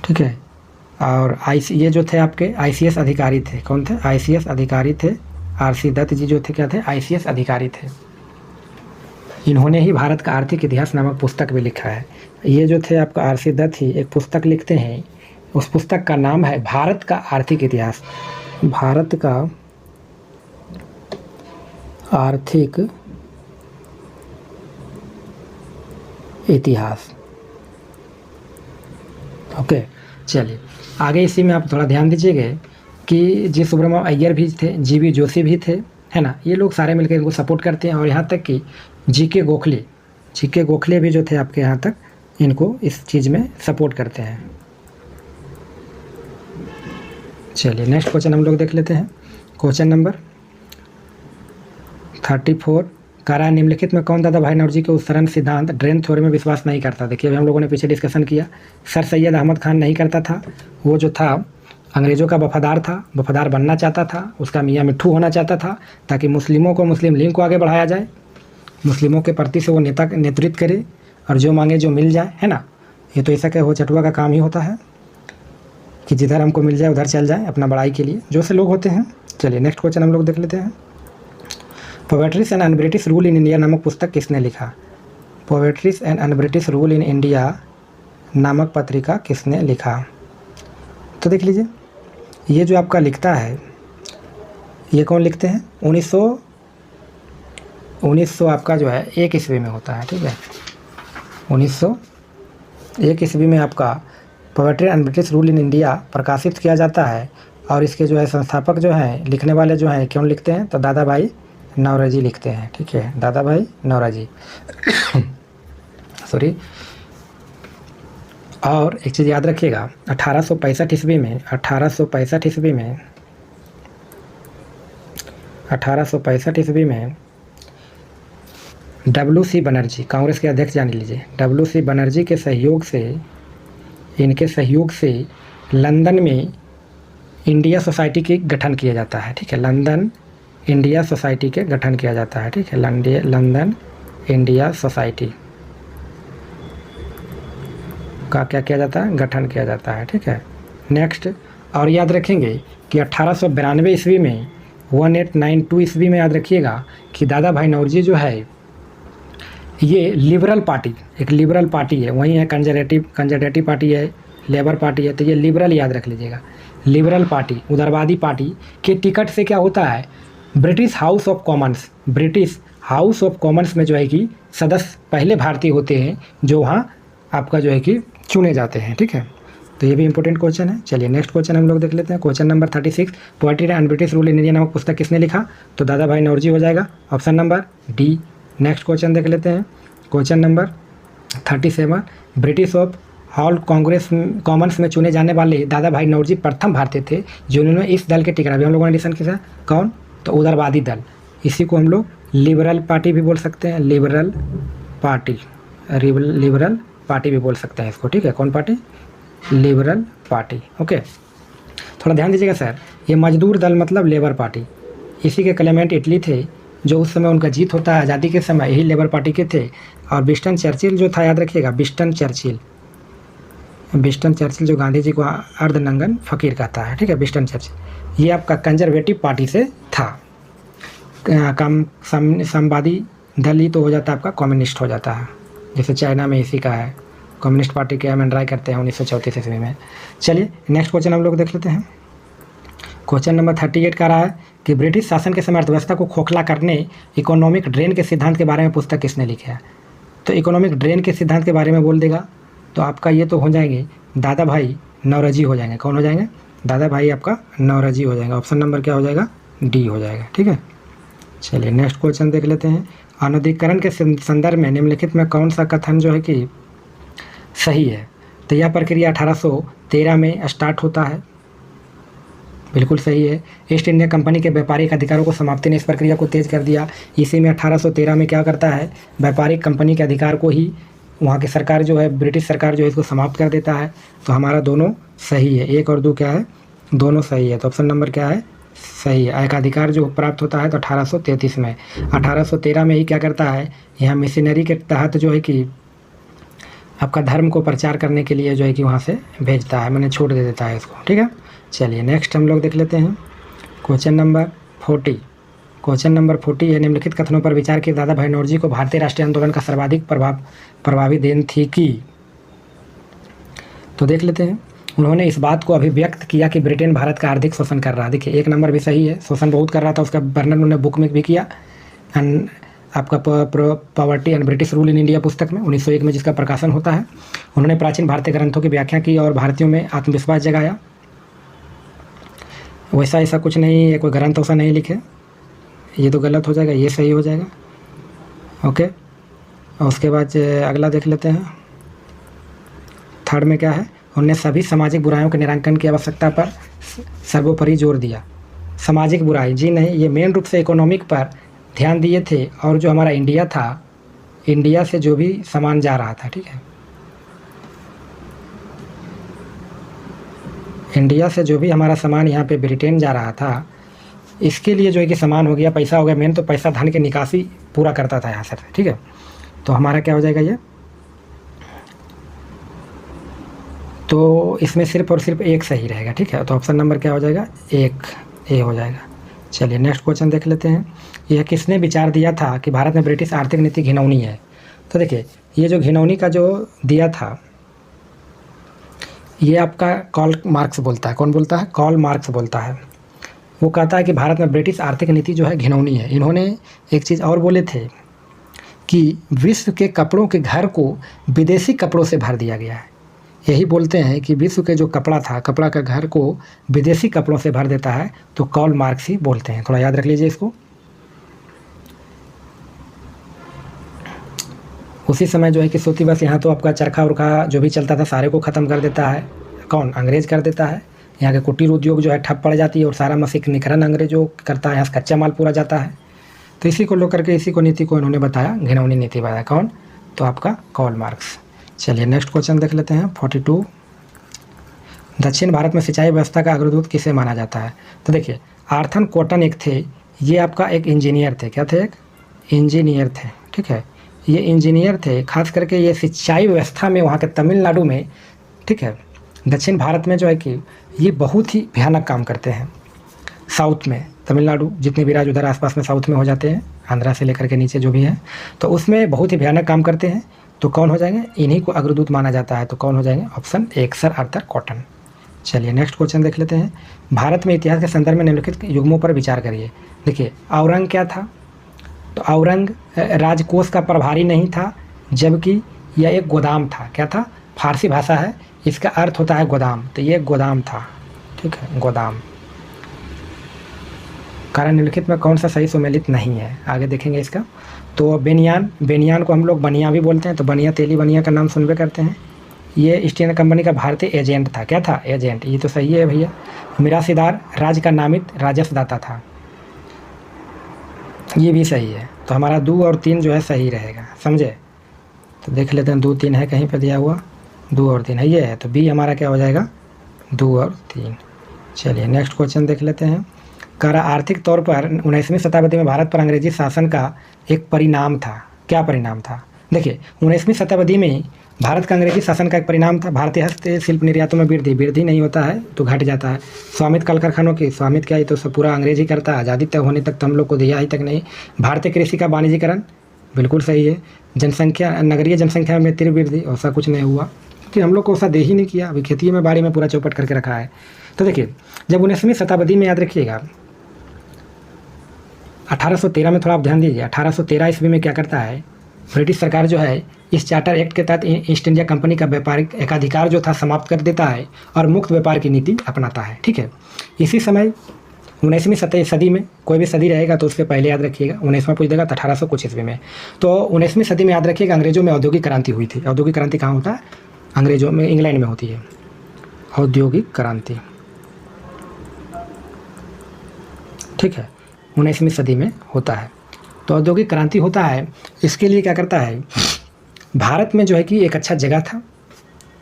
ठीक है, और ये जो थे आपके आईसीएस अधिकारी थे, कौन थे? आईसीएस अधिकारी थे। आरसी दत्त जी जो थे क्या थे? आईसीएस अधिकारी थे। इन्होंने ही भारत का आर्थिक इतिहास नामक पुस्तक भी लिखा है। ये जो थे आपका आरसी दत्त ही एक पुस्तक लिखते हैं, उस पुस्तक का नाम है भारत का आर्थिक इतिहास। भारत का आर्थिक इतिहास। ओके, चलिए आगे इसी में आप थोड़ा ध्यान दीजिएगा कि जी सुब्रमण्यम अय्यर भी थे, जीवी जोशी भी थे, है ना, ये लोग सारे मिलकर इनको सपोर्ट करते हैं। और यहाँ तक कि जीके गोखले भी जो थे आपके यहाँ तक इनको इस चीज़ में सपोर्ट करते हैं। चलिए नेक्स्ट क्वेश्चन हम लोग देख लेते हैं। क्वेश्चन नंबर 34, करा निम्नलिखित में कौन दादा भाई नौरोजी के उत्सरण सिद्धांत ड्रेन थ्योरी में विश्वास नहीं करता? देखिए अभी हम लोगों ने पीछे डिस्कशन किया, सर सैयद अहमद खान नहीं करता था, वो जो था अंग्रेज़ों का वफादार था, वफादार बनना चाहता था, उसका मियाँ मिट्ठू होना चाहता था ताकि मुस्लिमों को, मुस्लिम लीग को आगे बढ़ाया जाए, मुस्लिमों के प्रति से वो नेतृत्व करे और जो मांगे जो मिल जाए, है ना। ये तो ऐसा क्या हो चटुआ का काम ही होता है कि जिधर हमको मिल जाए उधर चल जाए अपना बड़ाई के लिए, जो से लोग होते हैं। चलिए नेक्स्ट क्वेश्चन हम लोग देख लेते हैं। Poetries and un British rule in India नामक पुस्तक किसने लिखा? Poetries and un British rule in India नामक पत्रिका किसने लिखा? तो देख लीजिए, ये जो आपका लिखता है ये कौन लिखते हैं? 1900 आपका जो है 1 ईस्वी में होता है। ठीक है, 1901 ईस्वी में आपका poetry and British rule in India प्रकाशित किया जाता है। और इसके जो है संस्थापक जो हैं, लिखने वाले जो हैं, कौन लिखते हैं? तो दादा भाई नौरोजी लिखते हैं। ठीक है, दादा भाई नौरोजी सॉरी। और एक चीज़ याद रखिएगा, 1865 ईस्वी में 1865 ईस्वी में WC बनर्जी, कांग्रेस के अध्यक्ष जान लीजिए, WC बनर्जी के सहयोग से लंदन में इंडिया सोसाइटी की गठन किया जाता है। ठीक है, लंदन इंडिया सोसाइटी के गठन किया जाता है। ठीक है, लंदन इंडिया सोसाइटी का क्या किया जाता है? गठन किया जाता है। ठीक है, नेक्स्ट। और याद रखेंगे कि 1892 ईस्वी में 1892 ईस्वी में याद रखिएगा कि दादा भाई नौरोजी जो है ये लिबरल पार्टी, एक लिबरल पार्टी है, वहीं है कंजर्वेटिव पार्टी है, लेबर पार्टी है, तो ये लिबरल याद रख लीजिएगा, लिबरल पार्टी, उदारवादी पार्टी के टिकट से क्या होता है? ब्रिटिश हाउस ऑफ कॉमन्स में जो है कि सदस्य पहले भारतीय होते हैं जो वहाँ आपका जो है कि चुने जाते हैं। ठीक है, तो ये भी इंपॉर्टेंट क्वेश्चन है। चलिए नेक्स्ट क्वेश्चन हम लोग देख लेते हैं। Question number 36, poetry and British rule in India नामक पुस्तक किसने लिखा? तो दादा भाई नौरोजी हो जाएगा, option number D. Next question देख लेते हैं। Question number 37, British of hall Commons में चुने जाने वाले दादा भाई नौरोजी प्रथम भारतीय थे जिन्होंने इस दल के टिकट, अभी हम लोगों ने डिस्कशन किया, कौन? तो उदारवादी दल, इसी को हम लोग लिबरल पार्टी भी बोल सकते हैं, लिबरल पार्टी भी बोल सकते हैं इसको। ठीक है, कौन पार्टी? Liberal party. ओके, थोड़ा ध्यान दीजिएगा सर, ये मजदूर दल मतलब लेबर पार्टी, इसी के क्लेमेंट इटली थे जो उस समय उनका जीत होता है आज़ादी के समय, यही लेबर पार्टी के थे। और विंस्टन चर्चिल जो था, याद रखिएगा, विंस्टन चर्चिल जो गांधी जी को अर्धनंगन फकीर कहता है, ठीक है, विंस्टन चर्चिल, ये आपका कंजर्वेटिव पार्टी से था। कम समवादी दल ही तो हो जाता है आपका कम्युनिस्ट हो जाता है, जैसे चाइना में इसी का है, कम्युनिस्ट पार्टी के एम ड्राई करते हैं 1934 ईस्वी में। चलिए नेक्स्ट क्वेश्चन हम लोग देख लेते हैं। क्वेश्चन नंबर 38 का रहा है कि ब्रिटिश शासन के समय अर्थव्यवस्था को खोखला करने इकोनॉमिक ड्रेन के सिद्धांत के बारे में पुस्तक किसने लिखा है? तो इकोनॉमिक ड्रेन के सिद्धांत के बारे में बोल देगा तो आपका ये तो हो जाएंगे दादा भाई नौरोजी हो जाएंगे। कौन हो जाएंगे? दादा भाई आपका नौरोजी हो जाएगा। ऑप्शन नंबर क्या हो जाएगा? डी हो जाएगा, ठीक है। चलिए नेक्स्ट क्वेश्चन देख लेते हैं। अनुदीकरण के संदर्भ में निम्नलिखित में कौन सा कथन जो है कि सही है? तो यह प्रक्रिया 1813 में स्टार्ट होता है, बिल्कुल सही है। ईस्ट इंडिया कंपनी के व्यापारिक अधिकारों को समाप्ति ने इस प्रक्रिया को तेज कर दिया। इसी में 1813 में क्या करता है, व्यापारिक कंपनी के अधिकार को ही वहाँ की सरकार जो है, ब्रिटिश सरकार जो है, इसको समाप्त कर देता है। तो हमारा दोनों सही है, 1 और 2 क्या है, दोनों सही है। तो ऑप्शन नंबर क्या है? सही है। एक अधिकार जो प्राप्त होता है तो 1833 में, 1813 में ही क्या करता है, यहाँ मिशनरी के तहत जो है कि आपका धर्म को प्रचार करने के लिए जो है कि वहाँ से भेजता है, मैंने छूट दे देता है इसको, ठीक है। चलिए नेक्स्ट हम लोग देख लेते हैं क्वेश्चन नंबर 40। क्वेश्चन नंबर 40 है, निम्नलिखित कथनों पर विचार कि दादा भाई नौरोजी को भारतीय राष्ट्रीय आंदोलन का सर्वाधिक प्रभावी देन थी कि? तो देख लेते हैं। उन्होंने इस बात को अभिव्यक्त किया कि ब्रिटेन भारत का आर्थिक शोषण कर रहा है। देखिए 1 नंबर भी सही है, शोषण बहुत कर रहा था, उसका वर्णन उन्होंने बुक में भी किया। एंड आपका poverty and British rule in India पुस्तक में 1901 में जिसका प्रकाशन होता है। उन्होंने प्राचीन भारतीय ग्रंथों की व्याख्या की और भारतीयों में आत्मविश्वास जगाया। वैसा ऐसा कुछ नहीं है, कोई ग्रंथ वैसा नहीं लिखे, ये तो गलत हो जाएगा, ये सही हो जाएगा, ओके। और उसके बाद अगला देख लेते हैं। थर्ड में क्या है, उन्होंने सभी सामाजिक बुराइयों के निराकरण की आवश्यकता पर सर्वोपरि जोर दिया। सामाजिक बुराई जी नहीं, ये मेन रूप से इकोनॉमिक पर ध्यान दिए थे। और जो हमारा इंडिया था, इंडिया से जो भी सामान जा रहा था, ठीक है, इंडिया से जो भी हमारा सामान यहाँ पे ब्रिटेन जा रहा था, इसके लिए जो है कि सामान हो गया, पैसा हो गया, मेन तो पैसा धन की निकासी पूरा करता था यहाँ से, ठीक है। तो हमारा क्या हो जाएगा ये, तो इसमें सिर्फ और सिर्फ 1 सही रहेगा, ठीक है। तो ऑप्शन नंबर क्या हो जाएगा? 1 ए हो जाएगा। चलिए नेक्स्ट क्वेश्चन देख लेते हैं। यह किसने विचार दिया था कि भारत में ब्रिटिश आर्थिक नीति घिनौनी है? तो देखिए ये जो घिनौनी का जो दिया था, ये आपका कार्ल मार्क्स बोलता है। कौन बोलता है? कार्ल मार्क्स बोलता है। वो कहता है कि भारत में ब्रिटिश आर्थिक नीति जो है घिनौनी है। इन्होंने एक चीज़ और बोले थे कि विश्व के कपड़ों के घर को विदेशी कपड़ों से भर दिया गया है। यही बोलते हैं कि विश्व के जो कपड़ा था, कपड़ा का घर को विदेशी कपड़ों से भर देता है, तो कार्ल मार्क्स ही बोलते हैं। थोड़ा याद रख लीजिए इसको। उसी समय जो है कि सोती बस यहाँ तो आपका चरखा उरखा जो भी चलता था सारे को ख़त्म कर देता है। कौन? अंग्रेज़ कर देता है। यहाँ के कुटीर उद्योग जो है ठप पड़ जाती है और सारा मशीनीकरण अंग्रेजों करता है, यहाँ से कच्चा माल पूरा जाता है। तो इसी को लेकर के इसी को नीति को इन्होंने बताया, घिनौनी नीति बताया। कौन? तो आपका कार्ल मार्क्स। चलिए नेक्स्ट क्वेश्चन देख लेते हैं 42। दक्षिण भारत में सिंचाई व्यवस्था का अग्रदूत किसे माना जाता है? तो देखिए आर्थर कॉटन एक थे, ये आपका एक इंजीनियर थे। क्या थे? एक इंजीनियर थे, ठीक है। ये इंजीनियर थे, खास करके ये सिंचाई व्यवस्था में वहाँ के तमिलनाडु में, ठीक है, दक्षिण भारत में जो है कि ये बहुत ही भयानक काम करते हैं। साउथ में तमिलनाडु जितने भी राज्य उधर आसपास में साउथ में हो जाते हैं, आंध्रा से लेकर के नीचे जो भी है, तो उसमें बहुत ही भयानक काम करते हैं। तो कौन हो जाएंगे? इन्हीं को अग्रदूत माना जाता है। तो कौन हो जाएंगे? Option 1 sir Arthur cotton. चलिए नेक्स्ट क्वेश्चन देख लेते हैं। भारत में इतिहास के संदर्भ में निम्नलिखित युग्मों पर विचार करिए। देखिए औरंग क्या था? तो औरंग राजकोष का प्रभारी नहीं था, जबकि यह एक गोदाम था। क्या था? फारसी भाषा है, इसका अर्थ होता है गोदाम। तो ये गोदाम था, ठीक है, गोदाम। कारण निम्नलिखित में कौन सा सही सुमेलित नहीं है? आगे देखेंगे इसका। तो बेनियान, बेनियान को हम लोग बनिया भी बोलते हैं। तो बनिया, तेली बनिया का नाम सुनबे करते हैं। ये ईस्ट इंडिया कंपनी का भारतीय एजेंट था। क्या था? एजेंट। ये तो सही है भैया। मिरासीदार राज्य का नामित राजस्वदाता था। ये भी सही है। तो हमारा 2 और 3 जो है सही रहेगा, समझे। तो देख लेते हैं 2 3 है कहीं पर दिया हुआ, 2 और 3 है, ये है। तो बी हमारा क्या हो जाएगा? 2 और 3। चलिए नेक्स्ट क्वेश्चन देख लेते हैं। करा आर्थिक तौर पर 19वीं शताब्दी में भारत पर अंग्रेजी शासन का एक परिणाम था। क्या परिणाम था? देखिए 19वीं शताब्दी में भारत का अंग्रेजी शासन का एक परिणाम था भारतीय हस्तशिल्प निर्यातों में वृद्धि नहीं होता है तो घट जाता है। स्वामित्व कल कारखानों की स्वामित्व क्या है तो सब पूरा अंग्रेजी करता है। आज़ादी तक होने तक तो हम लोग को दिया ही तक नहीं। भारतीय कृषि का वाणिज्यीकरण बिल्कुल सही है। जनसंख्या नगरीय जनसंख्या में तीव्र वृद्धि ऐसा कुछ नहीं हुआ कि हम लोग को ऐसा दे ही नहीं किया। अभी खेती में बाड़ी में पूरा चौपट करके रखा है। तो देखिए जब 19वीं शताब्दी में याद रखिएगा 1813 में थोड़ा आप ध्यान दीजिए। 1813 ईस्वी में क्या करता है ब्रिटिश सरकार जो है इस चार्टर एक्ट के तहत ईस्ट इंडिया कंपनी का व्यापारिक एकाधिकार जो था समाप्त कर देता है और मुक्त व्यापार की नीति अपनाता है। ठीक है। इसी समय 19वीं सदी में कोई भी सदी रहेगा तो उससे पहले याद रखिएगा 19वां पूछ देगा तो 1800 कुछ ईस्वी में। तो 19वीं सदी में याद रखिएगा अंग्रेजों में औद्योगिक क्रांति हुई थी। औद्योगिक क्रांति कहाँ होता है? अंग्रेजों में इंग्लैंड में होती है औद्योगिक क्रांति। ठीक है 19वीं सदी में होता है। तो औद्योगिक क्रांति होता है इसके लिए क्या करता है भारत में जो है कि एक अच्छा जगह था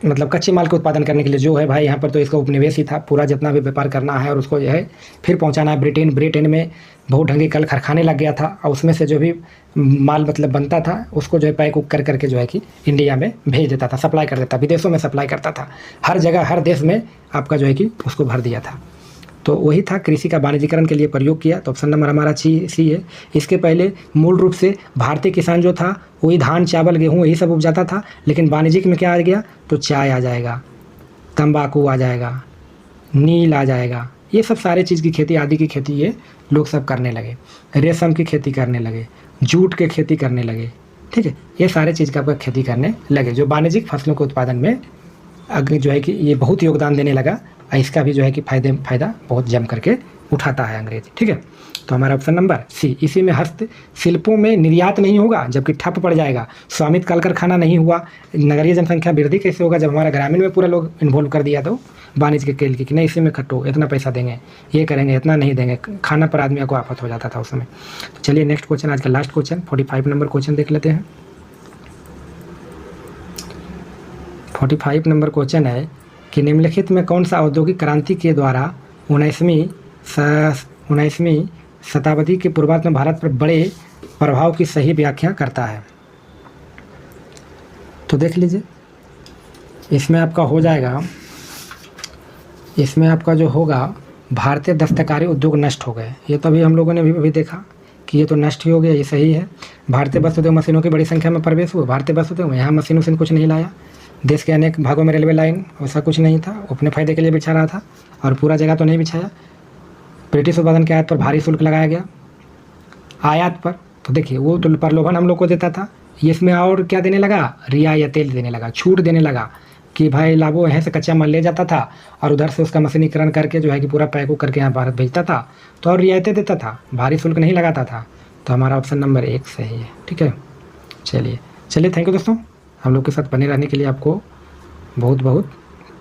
मतलब कच्चे माल के उत्पादन करने के लिए जो है भाई यहाँ पर तो इसका उपनिवेश ही था। पूरा जितना भी व्यापार करना है और उसको जो है फिर पहुँचाना है ब्रिटेन में बहुत ढंगे कल कारखाने लग गया था और उसमें से जो भी माल मतलब बनता था उसको जो है पैक उक कर करके जो है कि इंडिया में भेज देता था सप्लाई कर देता विदेशों में सप्लाई करता था। हर जगह हर देश में आपका जो है कि उसको भर दिया था। तो वही था कृषि का वाणिज्यीकरण के लिए प्रयोग किया। तो ऑप्शन नंबर हमारा सी है। इसके पहले मूल रूप से भारतीय किसान जो था वही धान चावल गेहूँ यही सब उपजाता था लेकिन वाणिज्यिक में क्या आ गया तो चाय आ जाएगा तंबाकू आ जाएगा नील आ जाएगा ये सब सारे चीज़ की खेती आदि की खेती ये लोग सब करने लगे। रेशम की खेती करने लगे जूट की खेती करने लगे। ठीक है ये सारे चीज़ का खेती करने लगे जो वाणिज्यिक फसलों के उत्पादन में आगे जो है कि ये बहुत योगदान देने लगा। इसका भी जो है कि फ़ायदा बहुत जम करके उठाता है अंग्रेज। ठीक है तो हमारा ऑप्शन नंबर सी। इसी में हस्तशिल्पों में निर्यात नहीं होगा जबकि ठप पड़ जाएगा। स्वामित्व कल कारखाना नहीं हुआ। नगरीय जनसंख्या वृद्धि कैसे होगा जब हमारा ग्रामीण में पूरा लोग इन्वॉल्व कर दिया तो वाणिज्य के खेल की नहीं इसी में खट्टो इतना पैसा देंगे ये करेंगे इतना नहीं देंगे खाना पर आदमी को आफत हो जाता था उस समय। तो चलिए नेक्स्ट क्वेश्चन आज का लास्ट क्वेश्चन 45 नंबर क्वेश्चन देख लेते हैं। 45 नंबर क्वेश्चन है कि निम्नलिखित में कौन सा औद्योगिक क्रांति के द्वारा 19वीं शताब्दी के पूर्वार्ध में भारत पर बड़े प्रभाव की सही व्याख्या करता है। तो देख लीजिए इसमें आपका हो जाएगा इसमें आपका जो होगा भारतीय दस्तकारी उद्योग नष्ट हो गए। ये तो अभी हम लोगों ने भी देखा कि ये तो नष्ट ही हो गया। ये सही है। भारतीय वस्त्र उद्योग मशीनों की बड़ी संख्या में प्रवेश हुआ। भारतीय वस्त्र उद्योग में यहाँ मशीनों से कुछ नहीं लाया। देश के अनेक भागों में रेलवे लाइन वैसा कुछ नहीं था अपने फ़ायदे के लिए बिछा रहा था और पूरा जगह तो नहीं बिछाया। ब्रिटिश उत्पादन के आयात पर भारी शुल्क लगाया गया आयात पर। तो देखिए वो तो प्रलोभन हम लोग को देता था। ये इसमें और क्या देने लगा रियायतें देने लगा छूट देने लगा कि भाई लाभो यहाँ से कच्चा माल ले जाता था और उधर से उसका मशीनीकरण करके जो है कि पूरा पैक करके यहाँ भारत भेजता था तो और रियायतें देता था भारी शुल्क नहीं लगाता था। तो हमारा ऑप्शन नंबर 1 सही है। ठीक है चलिए थैंक यू दोस्तों हम लोग के साथ बने रहने के लिए आपको बहुत बहुत